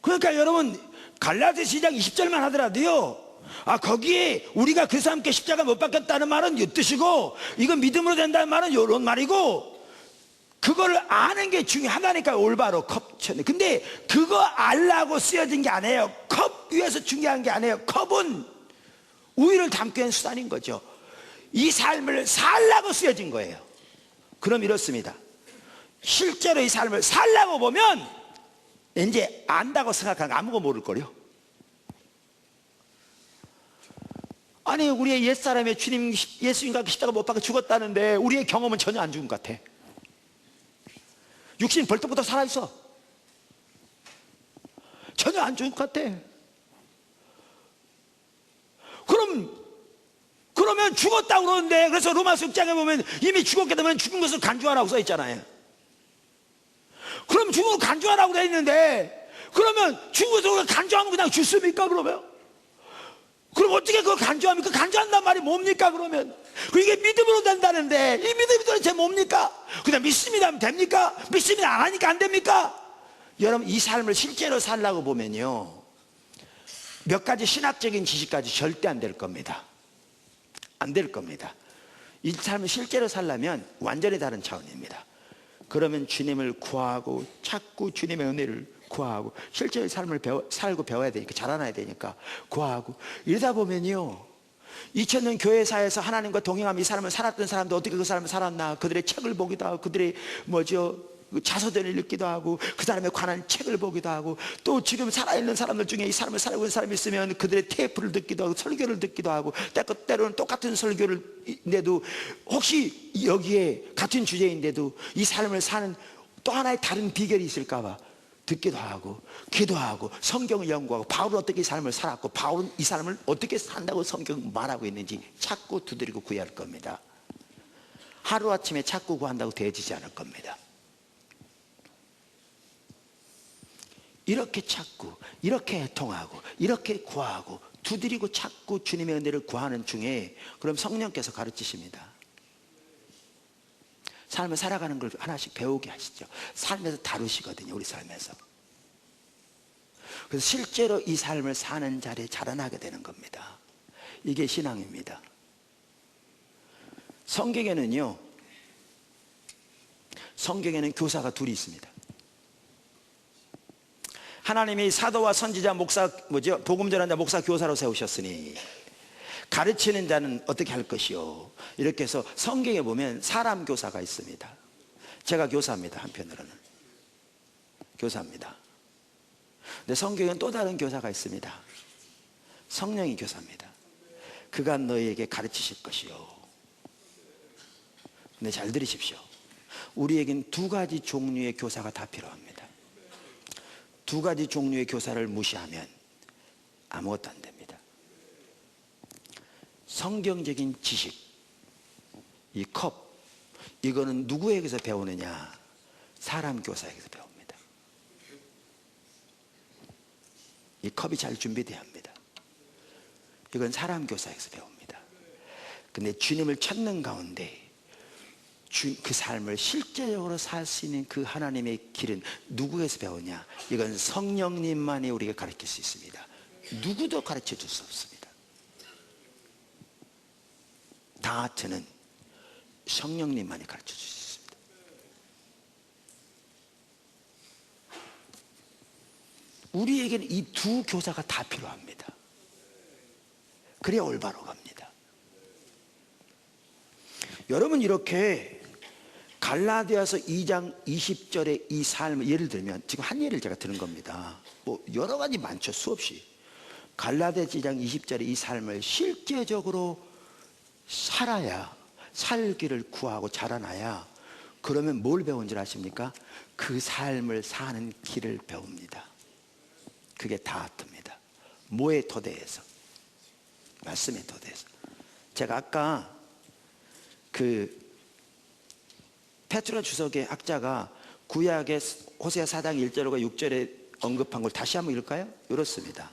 그러니까 여러분 갈라디아서 2장 20절만 하더라도요, 거기에 우리가 그리스도와 함께 십자가 못 박혔다는 말은 이 뜻이고 이건 믿음으로 된다는 말은 이런 말이고, 그걸 아는 게 중요하다니까. 올바로 컵 쳤네. 근데 그거 알라고 쓰여진 게 아니에요. 컵 위에서 중요한 게 아니에요. 컵은 우유를 담기 위한 수단인 거죠. 이 삶을 살라고 쓰여진 거예요. 그럼 이렇습니다. 실제로 이 삶을 살라고 보면 이제 안다고 생각하는 거 아무것도 모를걸요. 아니 우리의 옛사람의 주님 예수님과 십자가 못 박혀 죽었다는데 우리의 경험은 전혀 안 죽은 것 같아. 육신 벌떡부터 살아있어. 전혀 안 죽은 것 같아. 그러면 죽었다고 그러는데, 그래서 로마서 6장에 보면 이미 죽었게 되면 죽은 것을 간주하라고 써 있잖아요. 그럼 죽은 걸 간주하라고 돼 있는데, 그러면 죽은 것을 간주하면 그냥 죽습니까? 그러면 어떻게 그걸 간주합니까? 간주한단 말이 뭡니까? 그러면 이게 믿음으로 된다는데 이 믿음이 도대체 뭡니까? 그냥 믿습니다 하면 됩니까? 믿습니다 안 하니까 안 됩니까? 여러분 이 삶을 실제로 살라고 보면요, 몇 가지 신학적인 지식까지 절대 안 될 겁니다. 안 될 겁니다. 이 삶을 실제로 살려면 완전히 다른 차원입니다. 그러면 주님을 구하고 자꾸 주님의 은혜를 구하고 실제로 삶을 살고 배워야 되니까, 자라나야 되니까 구하고, 이러다 보면요 2000년 교회사에서 하나님과 동행하며 이 삶을 살았던 사람도 어떻게 그 삶을 살았나, 그들의 책을 보기도 하고 그들의 자서전을 읽기도 하고 그 사람에 관한 책을 보기도 하고, 또 지금 살아있는 사람들 중에 이 삶을 살고 있는 사람이 있으면 그들의 테이프를 듣기도 하고 설교를 듣기도 하고, 때로는 똑같은 설교인데도 혹시 여기에 같은 주제인데도 이 삶을 사는 또 하나의 다른 비결이 있을까 봐 듣기도 하고 기도하고 성경을 연구하고, 바울은 어떻게 이 삶을 살았고 바울은 이 삶을 어떻게 산다고 성경 말하고 있는지 찾고 두드리고 구해야 할 겁니다. 하루아침에 찾고 구한다고 되어지지 않을 겁니다. 이렇게 찾고 이렇게 애통하고 이렇게 구하고 두드리고 찾고 주님의 은혜를 구하는 중에, 그럼 성령께서 가르치십니다. 삶을 살아가는 걸 하나씩 배우게 하시죠. 삶에서 다루시거든요, 우리 삶에서. 그래서 실제로 이 삶을 사는 자리에 자라나게 되는 겁니다. 이게 신앙입니다. 성경에는 교사가 둘이 있습니다. 하나님이 사도와 선지자, 목사, 복음 전한 자, 목사, 교사로 세우셨으니 가르치는 자는 어떻게 할 것이요. 이렇게 해서 성경에 보면 사람 교사가 있습니다. 제가 교사입니다. 한편으로는 교사입니다. 근데 성경에는 또 다른 교사가 있습니다. 성령이 교사입니다. 그가 너희에게 가르치실 것이요. 근데 잘 들으십시오. 우리에겐 두 가지 종류의 교사가 다 필요합니다. 두 가지 종류의 교사를 무시하면 아무것도 안 됩니다. 성경적인 지식, 이 컵, 이거는 누구에게서 배우느냐? 사람 교사에게서 배웁니다. 이 컵이 잘 준비되어야 합니다. 이건 사람 교사에게서 배웁니다. 근데 주님을 찾는 가운데 그 삶을 실제적으로 살 수 있는 그 하나님의 길은 누구에서 배우냐? 이건 성령님만이 우리에게 가르칠 수 있습니다. 누구도 가르쳐 줄 수 없습니다. 다트는 성령님만이 가르쳐 줄 수 있습니다. 우리에게는 이 두 교사가 다 필요합니다. 그래야 올바로 갑니다. 여러분, 이렇게 갈라디아서 2장 20절의 이 삶을 예를 들면, 지금 한 예를 제가 드는 겁니다. 뭐 여러 가지 많죠. 수없이. 갈라디아서 2장 20절의 이 삶을 실제적으로 살아야, 살기를 구하고 자라나야, 그러면 뭘 배운 줄 아십니까? 그 삶을 사는 길을 배웁니다. 그게 다트입니다. 뭐의 토대에서? 말씀의 토대에서. 제가 아까 페트로 주석의 학자가 구약의 호세아 4장 1절과 6절에 언급한 걸 다시 한번 읽을까요? 이렇습니다.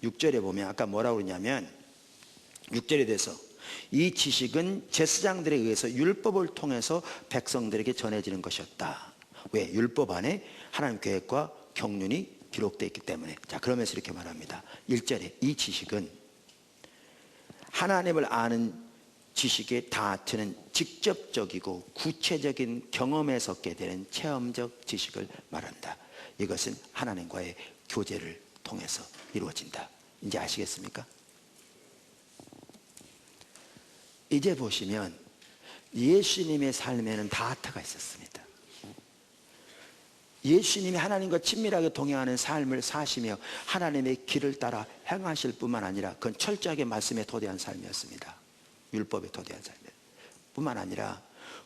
6절에 보면 아까 뭐라고 그러냐면 6절에 대해서 이 지식은 제사장들에 의해서 율법을 통해서 백성들에게 전해지는 것이었다. 왜? 율법 안에 하나님 계획과 경륜이 기록되어 있기 때문에. 자, 그러면서 이렇게 말합니다. 1절에 이 지식은 하나님을 아는 지식의 다트는 직접적이고 구체적인 경험에서 얻게 되는 체험적 지식을 말한다. 이것은 하나님과의 교제를 통해서 이루어진다. 이제 아시겠습니까? 이제 보시면 예수님의 삶에는 다트가 있었습니다. 예수님이 하나님과 친밀하게 동행하는 삶을 사시며 하나님의 길을 따라 행하실 뿐만 아니라 그건 철저하게 말씀에 토대한 삶이었습니다. 율법에 토대한 삶 뿐만 아니라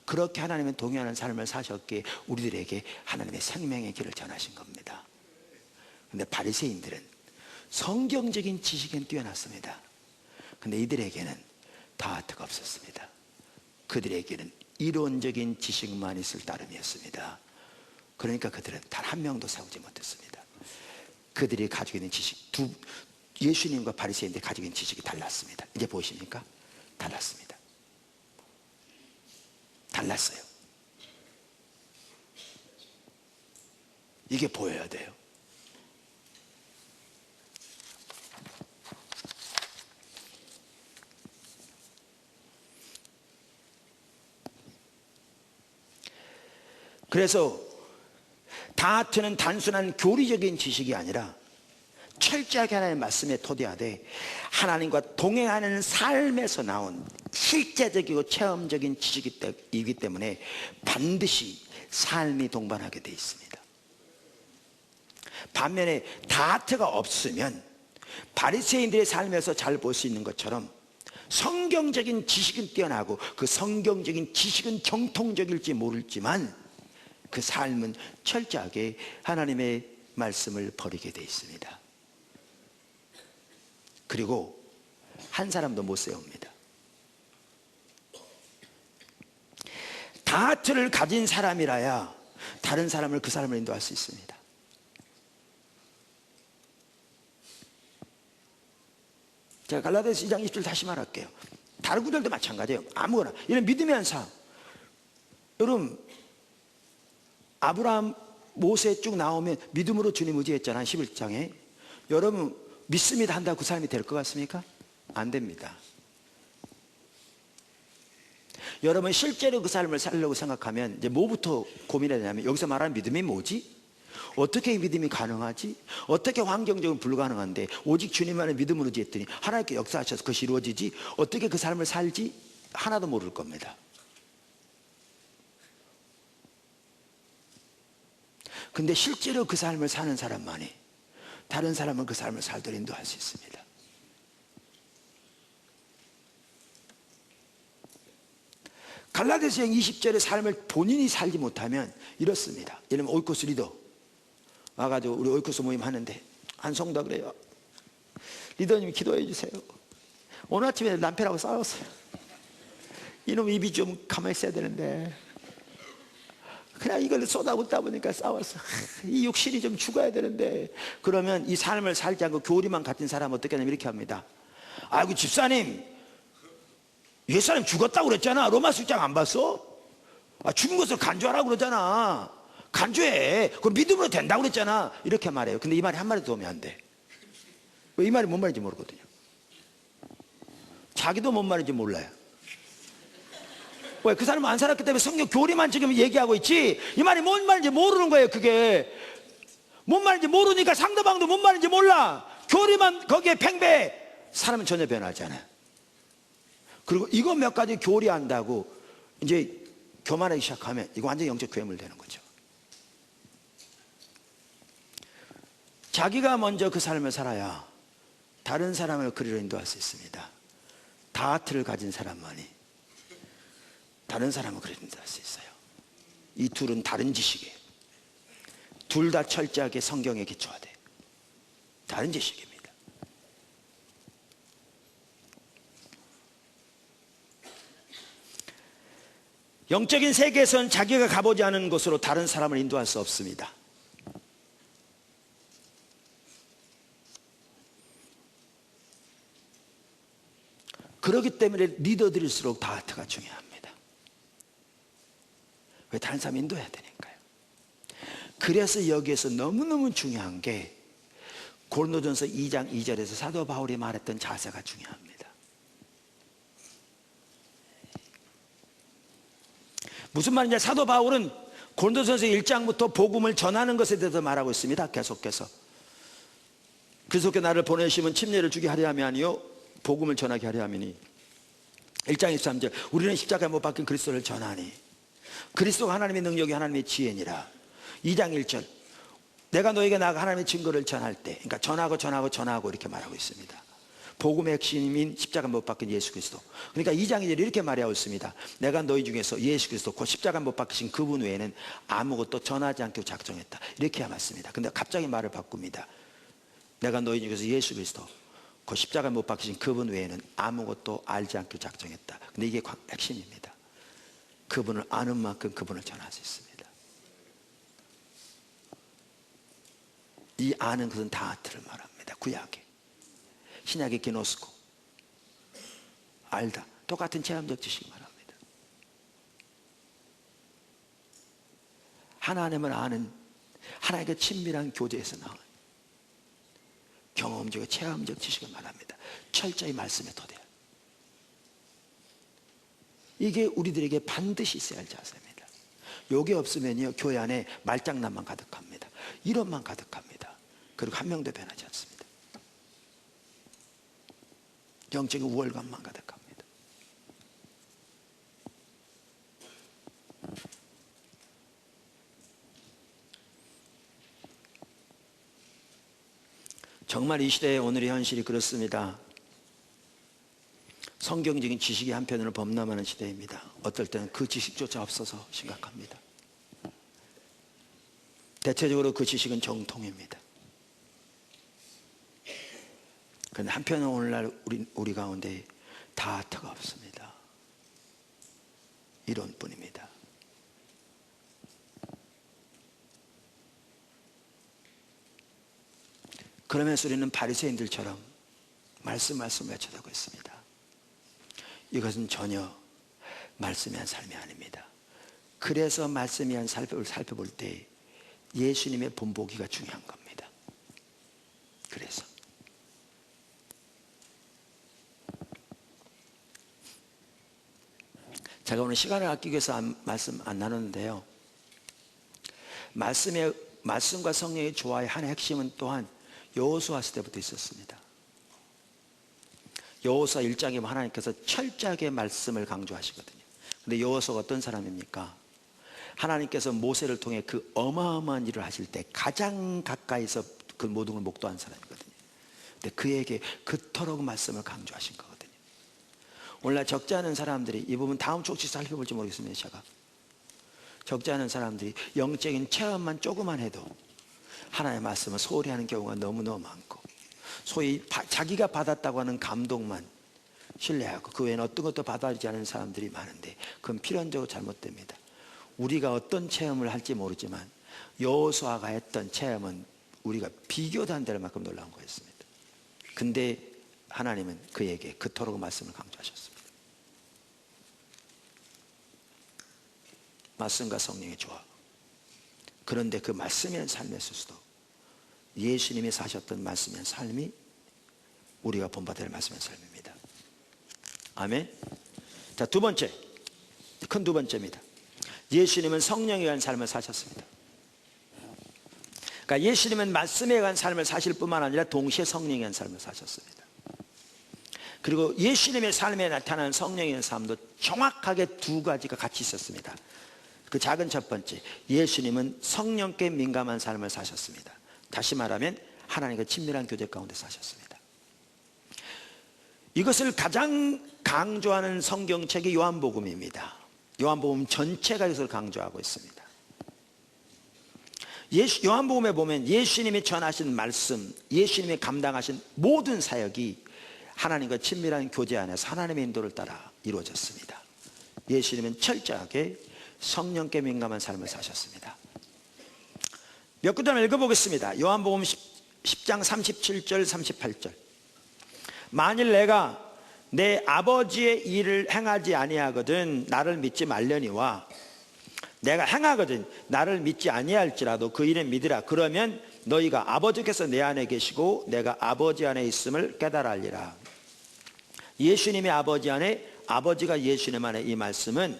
그렇게 하나님의 동행하는 삶을 사셨기에 우리들에게 하나님의 생명의 길을 전하신 겁니다. 그런데 바리새인들은 성경적인 지식은 뛰어났습니다. 그런데 이들에게는 다트가 없었습니다. 그들에게는 이론적인 지식만 있을 따름이었습니다. 그러니까 그들은 단 한 명도 세우지 못했습니다. 그들이 가지고 있는 지식, 예수님과 바리새인들이 가지고 있는 지식이 달랐습니다. 이제 보이십니까? 달랐습니다. 달랐어요. 이게 보여야 돼요. 그래서 다트는 단순한 교리적인 지식이 아니라 철저하게 하나님의 말씀에 토대하되 하나님과 동행하는 삶에서 나온 실제적이고 체험적인 지식이기 때문에 반드시 삶이 동반하게 되어 있습니다. 반면에 다트가 없으면 바리새인들의 삶에서 잘 볼 수 있는 것처럼 성경적인 지식은 뛰어나고 그 성경적인 지식은 정통적일지 모르지만 그 삶은 철저하게 하나님의 말씀을 버리게 되어 있습니다. 그리고 한 사람도 못 세웁니다. 다트를 가진 사람이라야 다른 사람을 그 사람을 인도할 수 있습니다. 제가 갈라디아서 2장 20절 다시 말할게요. 다른 구절도 마찬가지예요. 아무거나 이런 믿음의 한 사람. 여러분 아브라함, 모세 쭉 나오면 믿음으로 주님 의지했잖아요. 11장에. 여러분 믿습니다 한다고 그 사람이 될 것 같습니까? 안 됩니다. 여러분 실제로 그 삶을 살려고 생각하면 이제 뭐부터 고민해야 되냐면 여기서 말하는 믿음이 뭐지? 어떻게 이 믿음이 가능하지? 어떻게 환경적으로 불가능한데 오직 주님만의 믿음으로 지었더니 하나님께 역사하셔서 그것이 이루어지지? 어떻게 그 삶을 살지? 하나도 모를 겁니다. 근데 실제로 그 삶을 사는 사람만이 다른 사람은 그 삶을 살도록 인도할 수 있습니다. 갈라디아서 20절의 삶을 본인이 살지 못하면 이렇습니다. 예를 들면 오이코스 리더 와가지고 우리 오이코스 모임 하는데 한 성도가 그래요. 리더님 기도해 주세요. 오늘 아침에 남편하고 싸웠어요. 이놈 입이 좀 가만히 있어야 되는데 그냥 이걸 쏟아붓다 보니까 싸웠어. 이 육신이 좀 죽어야 되는데. 그러면 이 삶을 살지 않고 교리만 같은 사람은 어떻게 하냐면 이렇게 합니다. 아이고 집사님 옛사람 죽었다고 그랬잖아. 로마서 6장 안 봤어? 죽은 것을 간주하라고 그러잖아. 간주해. 그럼 믿음으로 된다고 그랬잖아. 이렇게 말해요. 근데 이 말이 한 마디도 도움이 안 돼. 왜 이 말이 뭔 말인지 모르거든요. 자기도 뭔 말인지 몰라요. 왜? 그 사람은 안 살았기 때문에 성경 교리만 지금 얘기하고 있지 이 말이 뭔 말인지 모르는 거예요. 그게 뭔 말인지 모르니까 상대방도 뭔 말인지 몰라. 교리만 거기에 팽배해. 사람은 전혀 변하지 않아요. 그리고 이거 몇 가지 교리한다고 이제 교만하기 시작하면 이거 완전히 영적 괴물 되는 거죠. 자기가 먼저 그 삶을 살아야 다른 사람을 그리로 인도할 수 있습니다. 다트를 가진 사람만이 다른 사람을 그리로 인도할 수 있어요. 이 둘은 다른 지식이에요. 둘 다 철저하게 성경에 기초하되 다른 지식입니다. 영적인 세계에서는 자기가 가보지 않은 곳으로 다른 사람을 인도할 수 없습니다. 그렇기 때문에 리더들일수록 다트가 중요합니다. 왜? 다른 사람 인도해야 되니까요. 그래서 여기에서 너무너무 중요한 게 고린도전서 2장 2절에서 사도 바울이 말했던 자세가 중요합니다. 무슨 말인지 사도 바울은 고린도전서 1장부터 복음을 전하는 것에 대해서 말하고 있습니다. 계속해서 그리스도께 나를 보내시면 침례를 주게 하려 함이 아니요 복음을 전하게 하려 함이니 1장 23절 우리는 십자가에 못 박힌 그리스도를 전하니 그리스도가 하나님의 능력이 하나님의 지혜니라. 2장 1절 내가 너에게 나아가 하나님의 증거를 전할 때 그러니까 전하고 이렇게 말하고 있습니다. 복음의 핵심인 십자가 못 박힌 예수 그리스도. 그러니까 2장 2절에 이렇게 말하고 있습니다. 내가 너희 중에서 예수 그리스도 곧 십자가 못 박히신 그분 외에는 아무것도 전하지 않기로 작정했다. 이렇게 말씀입니다. 근데 갑자기 말을 바꿉니다. 내가 너희 중에서 예수 그리스도 그 십자가 못 박히신 그분 외에는 아무것도 알지 않기로 작정했다. 근데 이게 핵심입니다. 그분을 아는 만큼 그분을 전할 수 있습니다. 이 아는 것은 다트를 말합니다. 구약에 신약의 기노스코 알다 똑같은 체험적 지식을 말합니다. 하나님을 아는 하나님과 친밀한 교제에서 나온 경험적 체험적 지식을 말합니다. 철저히 말씀에 토대요. 이게 우리들에게 반드시 있어야 할 자세입니다. 요게 없으면요 교회 안에 말장난만 가득합니다. 이론만 가득합니다. 그리고 한 명도 변하지 않습니다. 영적인 우월감만 가득합니다. 정말 이 시대의 오늘의 현실이 그렇습니다. 성경적인 지식이 한편으로 범람하는 시대입니다. 어떨 때는 그 지식조차 없어서 심각합니다. 대체적으로 그 지식은 정통입니다. 그런데 한편은 오늘날 우리 가운데 다트가 없습니다. 이론뿐입니다. 그러면서 우리는 바리새인들처럼 말씀 외쳐대고 있습니다. 이것은 전혀 말씀이 한 삶이 아닙니다. 그래서 말씀이 한 삶을 살펴볼 때 예수님의 본보기가 중요한 겁니다. 그래서 제가 오늘 시간을 아끼기 위해서 말씀 안 나누는데요. 말씀의 말씀과 성령의 조화의 한 핵심은 또한 여호수아 시대부터 있었습니다. 여호수아 1장에 하나님께서 철저하게 말씀을 강조하시거든요. 근데 여호수아가 어떤 사람입니까? 하나님께서 모세를 통해 그 어마어마한 일을 하실 때 가장 가까이서 그 모든 걸 목도한 사람이거든요. 근데 그에게 그토록 말씀을 강조하신 거거든요. 오늘날 적지 않은 사람들이, 이 부분 다음 주 혹시 살펴볼지 모르겠습니다. 제가 적지 않은 사람들이 영적인 체험만 조금만 해도 하나님의 말씀을 소홀히 하는 경우가 너무너무 많고, 소위 자기가 받았다고 하는 감동만 신뢰하고 그 외에는 어떤 것도 받아들이지 않은 사람들이 많은데, 그건 필연적으로 잘못됩니다. 우리가 어떤 체험을 할지 모르지만 여호수아가 했던 체험은 우리가 비교도 안 될 만큼 놀라운 거였습니다. 근데 하나님은 그에게 그토록 말씀을 강조하셨습니다. 말씀과 성령의 조화. 그런데 그 말씀이라는 삶의 수도 예수님이 사셨던 말씀의 삶이 우리가 본받을 말씀의 삶입니다. 아멘. 자, 두 번째, 큰 두 번째입니다. 예수님은 성령에 의한 삶을 사셨습니다. 그러니까 예수님은 말씀에 의한 삶을 사실 뿐만 아니라 동시에 성령에 의한 삶을 사셨습니다. 그리고 예수님의 삶에 나타나는 성령에 의한 삶도 정확하게 두 가지가 같이 있었습니다. 그 작은 첫 번째, 예수님은 성령께 민감한 삶을 사셨습니다. 다시 말하면 하나님과 친밀한 교제 가운데 사셨습니다. 이것을 가장 강조하는 성경책이 요한복음입니다. 요한복음 전체가 이것을 강조하고 있습니다. 요한복음에 보면 예수님이 전하신 말씀, 예수님이 감당하신 모든 사역이 하나님과 친밀한 교제 안에서 하나님의 인도를 따라 이루어졌습니다. 예수님은 철저하게 성령께 민감한 삶을 사셨습니다. 몇 구절 읽어보겠습니다. 요한복음 10장 37절 38절. 만일 내가 내 아버지의 일을 행하지 아니하거든 나를 믿지 말려니와 내가 행하거든 나를 믿지 아니할지라도 그 일은 믿으라. 그러면 너희가 아버지께서 내 안에 계시고 내가 아버지 안에 있음을 깨달아 알리라. 예수님의 아버지 안에, 아버지가 예수님 안에, 이 말씀은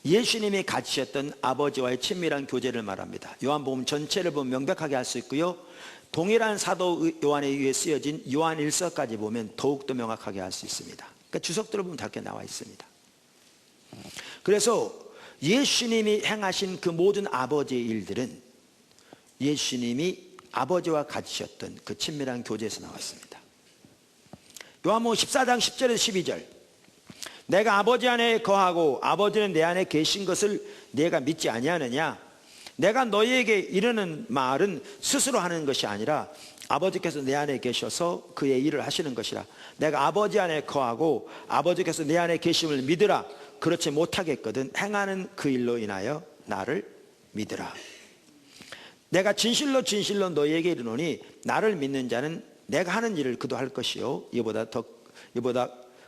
예수님이 가지셨던 아버지와의 친밀한 교제를 말합니다. 요한복음 전체를 보면 명백하게 알 수 있고요, 동일한 사도 요한에 의해 쓰여진 요한 1서까지 보면 더욱더 명확하게 알 수 있습니다. 그러니까 주석들을 보면 다 이렇게 나와 있습니다. 그래서 예수님이 행하신 그 모든 아버지의 일들은 예수님이 아버지와 가지셨던 그 친밀한 교제에서 나왔습니다. 요한복음 14장 10절에서 12절. 내가 아버지 안에 거하고 아버지는 내 안에 계신 것을 내가 믿지 아니하느냐? 내가 너희에게 이르는 말은 스스로 하는 것이 아니라 아버지께서 내 안에 계셔서 그의 일을 하시는 것이라. 내가 아버지 안에 거하고 아버지께서 내 안에 계심을 믿으라. 그렇지 못하겠거든 행하는 그 일로 인하여 나를 믿으라. 내가 진실로 진실로 너희에게 이르노니 나를 믿는 자는 내가 하는 일을 그도 할 것이요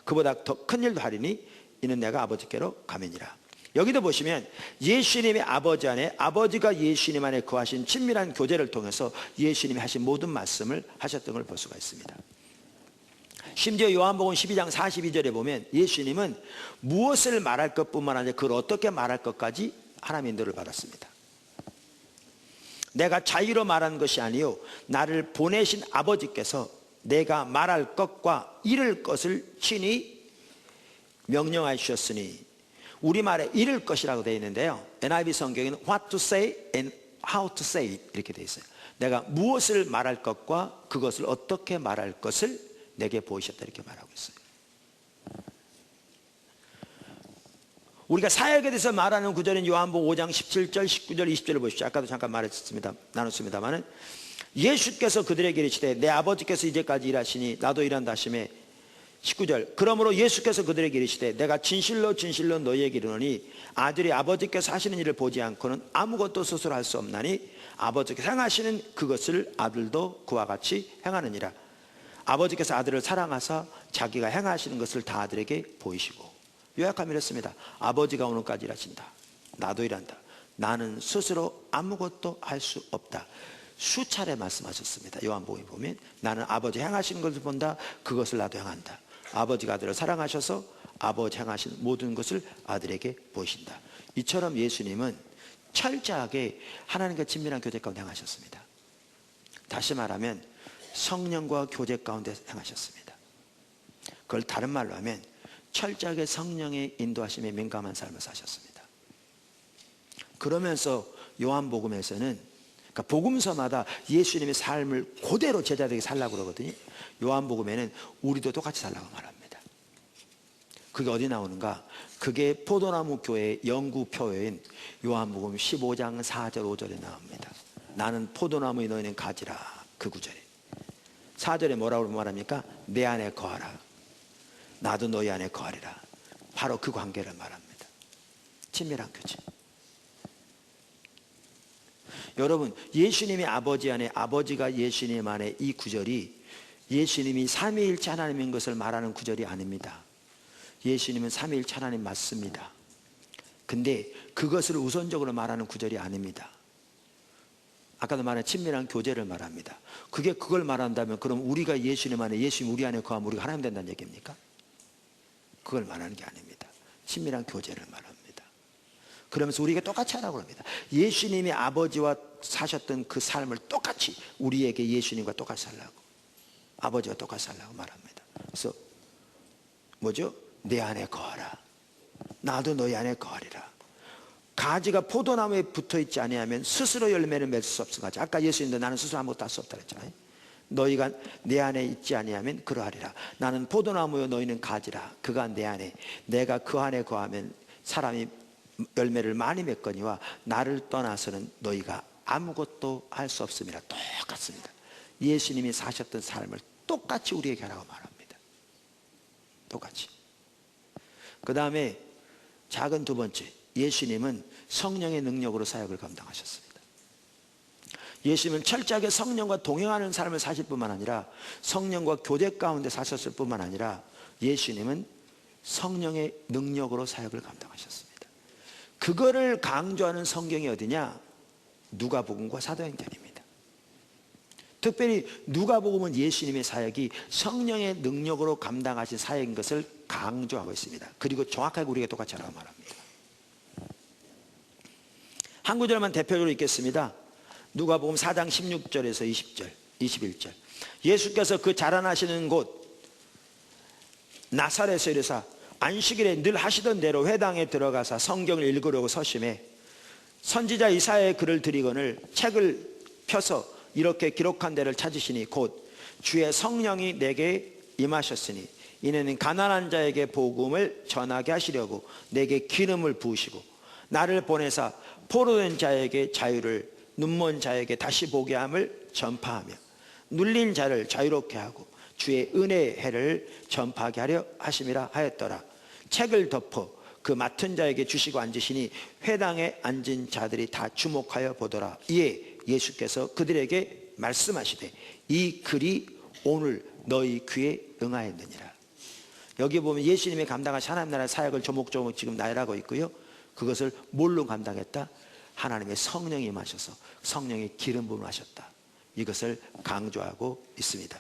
그보다 더 큰 일도 하리니 이는 내가 아버지께로 가매니라. 여기도 보시면 예수님의 아버지 안에, 아버지가 예수님 안에 거하신 친밀한 교제를 통해서 예수님이 하신 모든 말씀을 하셨던 걸 볼 수가 있습니다. 심지어 요한복음 12장 42절에 보면 예수님은 무엇을 말할 것뿐만 아니라 그걸 어떻게 말할 것까지 하나님의 인도를 받았습니다. 내가 자유로 말한 것이 아니요 나를 보내신 아버지께서 내가 말할 것과 이룰 것을 친히 명령하여 주셨으니, 우리말에 이룰 것이라고 되어 있는데요, NIV 성경에는 what to say and how to say it 이렇게 되어 있어요. 내가 무엇을 말할 것과 그것을 어떻게 말할 것을 내게 보이셨다 이렇게 말하고 있어요. 우리가 사역에 대해서 말하는 구절인 요한복음 5장 17절 19절 20절을 보십시오. 아까도 잠깐 나눴습니다만은 예수께서 그들에게 이르시되 내 아버지께서 이제까지 일하시니 나도 일한다 하시매 19절. 그러므로 예수께서 그들에게 이르시되 내가 진실로 진실로 너희에게 이르노니 아들이 아버지께서 하시는 일을 보지 않고는 아무것도 스스로 할 수 없나니 아버지께서 행하시는 그것을 아들도 그와 같이 행하느니라. 아버지께서 아들을 사랑하사 자기가 행하시는 것을 다 아들에게 보이시고. 요약하면 이렇습니다. 아버지가 오늘까지 일하신다. 나도 일한다. 나는 스스로 아무것도 할 수 없다. 수차례 말씀하셨습니다. 요한복음에 보면 나는 아버지 행하시는 것을 본다. 그것을 나도 행한다. 아버지가 아들을 사랑하셔서 아버지 행하신 모든 것을 아들에게 보이신다. 이처럼 예수님은 철저하게 하나님과 친밀한 교제 가운데 행하셨습니다. 다시 말하면 성령과 교제 가운데 행하셨습니다. 그걸 다른 말로 하면 철저하게 성령의 인도하심에 민감한 삶을 사셨습니다. 그러면서 요한복음에서는, 그러니까 복음서마다 예수님의 삶을 그대로 제자들에게 살라고 그러거든요. 요한복음에는 우리도 똑같이 살라고 말합니다. 그게 어디 나오는가? 그게 포도나무 교회의 연구표인 요한복음 15장 4절 5절에 나옵니다. 나는 포도나무에 너희는 가지라. 그 구절에 4절에 뭐라고 말합니까? 내 안에 거하라. 나도 너희 안에 거하리라. 바로 그 관계를 말합니다. 친밀한 교제. 여러분, 예수님이 아버지 안에, 아버지가 예수님 안에, 이 구절이 예수님이 삼위일체 하나님인 것을 말하는 구절이 아닙니다. 예수님은 삼위일체 하나님 맞습니다. 근데 그것을 우선적으로 말하는 구절이 아닙니다. 아까도 말한 친밀한 교제를 말합니다. 그걸 말한다면 그럼 우리가 예수님 안에, 예수님 우리 안에 거하면 우리가 하나님 된다는 얘기입니까? 그걸 말하는 게 아닙니다. 친밀한 교제를 말합니다. 그러면서 우리에게 똑같이 하라고 합니다. 예수님이 아버지와 사셨던 그 삶을 똑같이 우리에게 예수님과 똑같이 살라고, 아버지와 똑같이 살라고 말합니다. 그래서 뭐죠? 내 안에 거하라. 나도 너희 안에 거하리라. 가지가 포도나무에 붙어있지 아니하면 스스로 열매를 맺을 수 없을까? 아까 예수님도 나는 스스로 아무것도 할 수 없다 그랬잖아요. 너희가 내 안에 있지 아니하면 그러하리라. 나는 포도나무요 너희는 가지라. 그가 내 안에, 내가 그 안에 거하면 사람이 열매를 많이 맺거니와 나를 떠나서는 너희가 아무것도 할 수 없음이라. 똑같습니다. 예수님이 사셨던 삶을 똑같이 우리에게 하라고 말합니다. 똑같이. 그 다음에 작은 두 번째, 예수님은 성령의 능력으로 사역을 감당하셨습니다. 예수님은 철저하게 성령과 동행하는 삶을 사실 뿐만 아니라 성령과 교제 가운데 사셨을 뿐만 아니라 예수님은 성령의 능력으로 사역을 감당하셨습니다. 그거를 강조하는 성경이 어디냐? 누가복음과 사도행전입니다. 특별히 누가복음은 예수님의 사역이 성령의 능력으로 감당하신 사역인 것을 강조하고 있습니다. 그리고 정확하게 우리에게 똑같이 하라고 말합니다. 한 구절만 대표적으로 읽겠습니다. 누가복음 4장 16절에서 20절, 21절. 예수께서 그 자라나시는 곳 나사렛에 이르사 안식일에 늘 하시던 대로 회당에 들어가서 성경을 읽으려고 서심해 선지자 이사야의 글을 들이거늘 책을 펴서 이렇게 기록한 데를 찾으시니 곧 주의 성령이 내게 임하셨으니 이는 가난한 자에게 복음을 전하게 하시려고 내게 기름을 부으시고 나를 보내사 포로된 자에게 자유를, 눈먼 자에게 다시 보게 함을 전파하며 눌린 자를 자유롭게 하고 주의 은혜의 해를 전파하게 하려 하심이라 하였더라. 책을 덮어 그 맡은 자에게 주시고 앉으시니 회당에 앉은 자들이 다 주목하여 보더라. 이에 예수께서 그들에게 말씀하시되 이 글이 오늘 너희 귀에 응하였느니라. 여기 보면 예수님이 감당하신 하나님 나라의 사역을 조목조목 지금 나열하고 있고요. 그것을 뭘로 감당했다? 하나님의 성령이 임하셔서 성령의 기름 부음을 하셨다. 이것을 강조하고 있습니다.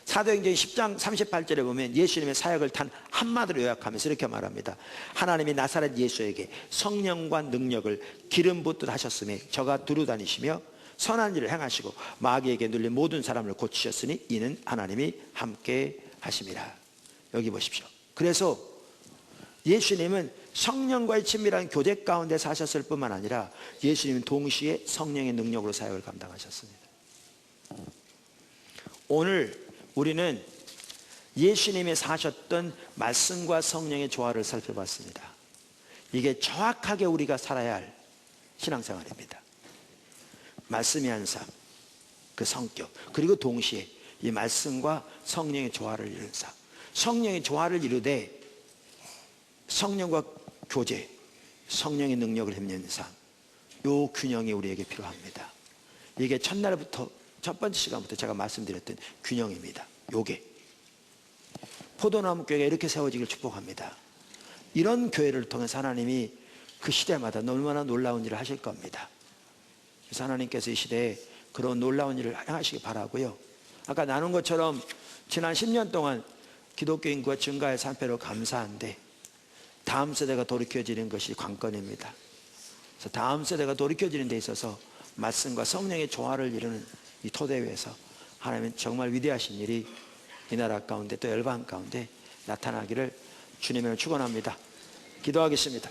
사도행전 10장 38절에 보면 예수님의 사역을 단 한마디로 요약하면서 이렇게 말합니다. 하나님이 나사렛 예수에게 성령과 능력을 기름 붓듯 하셨으며 저가 두루 다니시며 선한 일을 행하시고 마귀에게 눌린 모든 사람을 고치셨으니 이는 하나님이 함께 하심이라. 여기 보십시오. 그래서 예수님은 성령과의 친밀한 교제 가운데 사셨을 뿐만 아니라 예수님은 동시에 성령의 능력으로 사역을 감당하셨습니다. 오늘 우리는 예수님이 사셨던 말씀과 성령의 조화를 살펴봤습니다. 이게 정확하게 우리가 살아야 할 신앙생활입니다. 말씀이 한 삶, 그 성격, 그리고 동시에 이 말씀과 성령의 조화를 이루는 삶. 성령의 조화를 이루되 성령과 교제, 성령의 능력을 힘내는 삶. 이 균형이 우리에게 필요합니다. 이게 첫날부터, 첫 번째 시간부터 제가 말씀드렸던 균형입니다. 요게 포도나무 교회가 이렇게 세워지길 축복합니다. 이런 교회를 통해서 하나님이 그 시대마다 얼마나 놀라운 일을 하실 겁니다. 그래서 하나님께서 이 시대에 그런 놀라운 일을 행하시기 바라고요. 아까 나눈 것처럼 지난 10년 동안 기독교 인구가 증가해서 한편으로 감사한데 다음 세대가 돌이켜지는 것이 관건입니다. 그래서 다음 세대가 돌이켜지는 데 있어서 말씀과 성령의 조화를 이루는 이 토대위에서 하나님은 정말 위대하신 일이 이 나라 가운데 또 열방 가운데 나타나기를 주님을 축원합니다. 기도하겠습니다.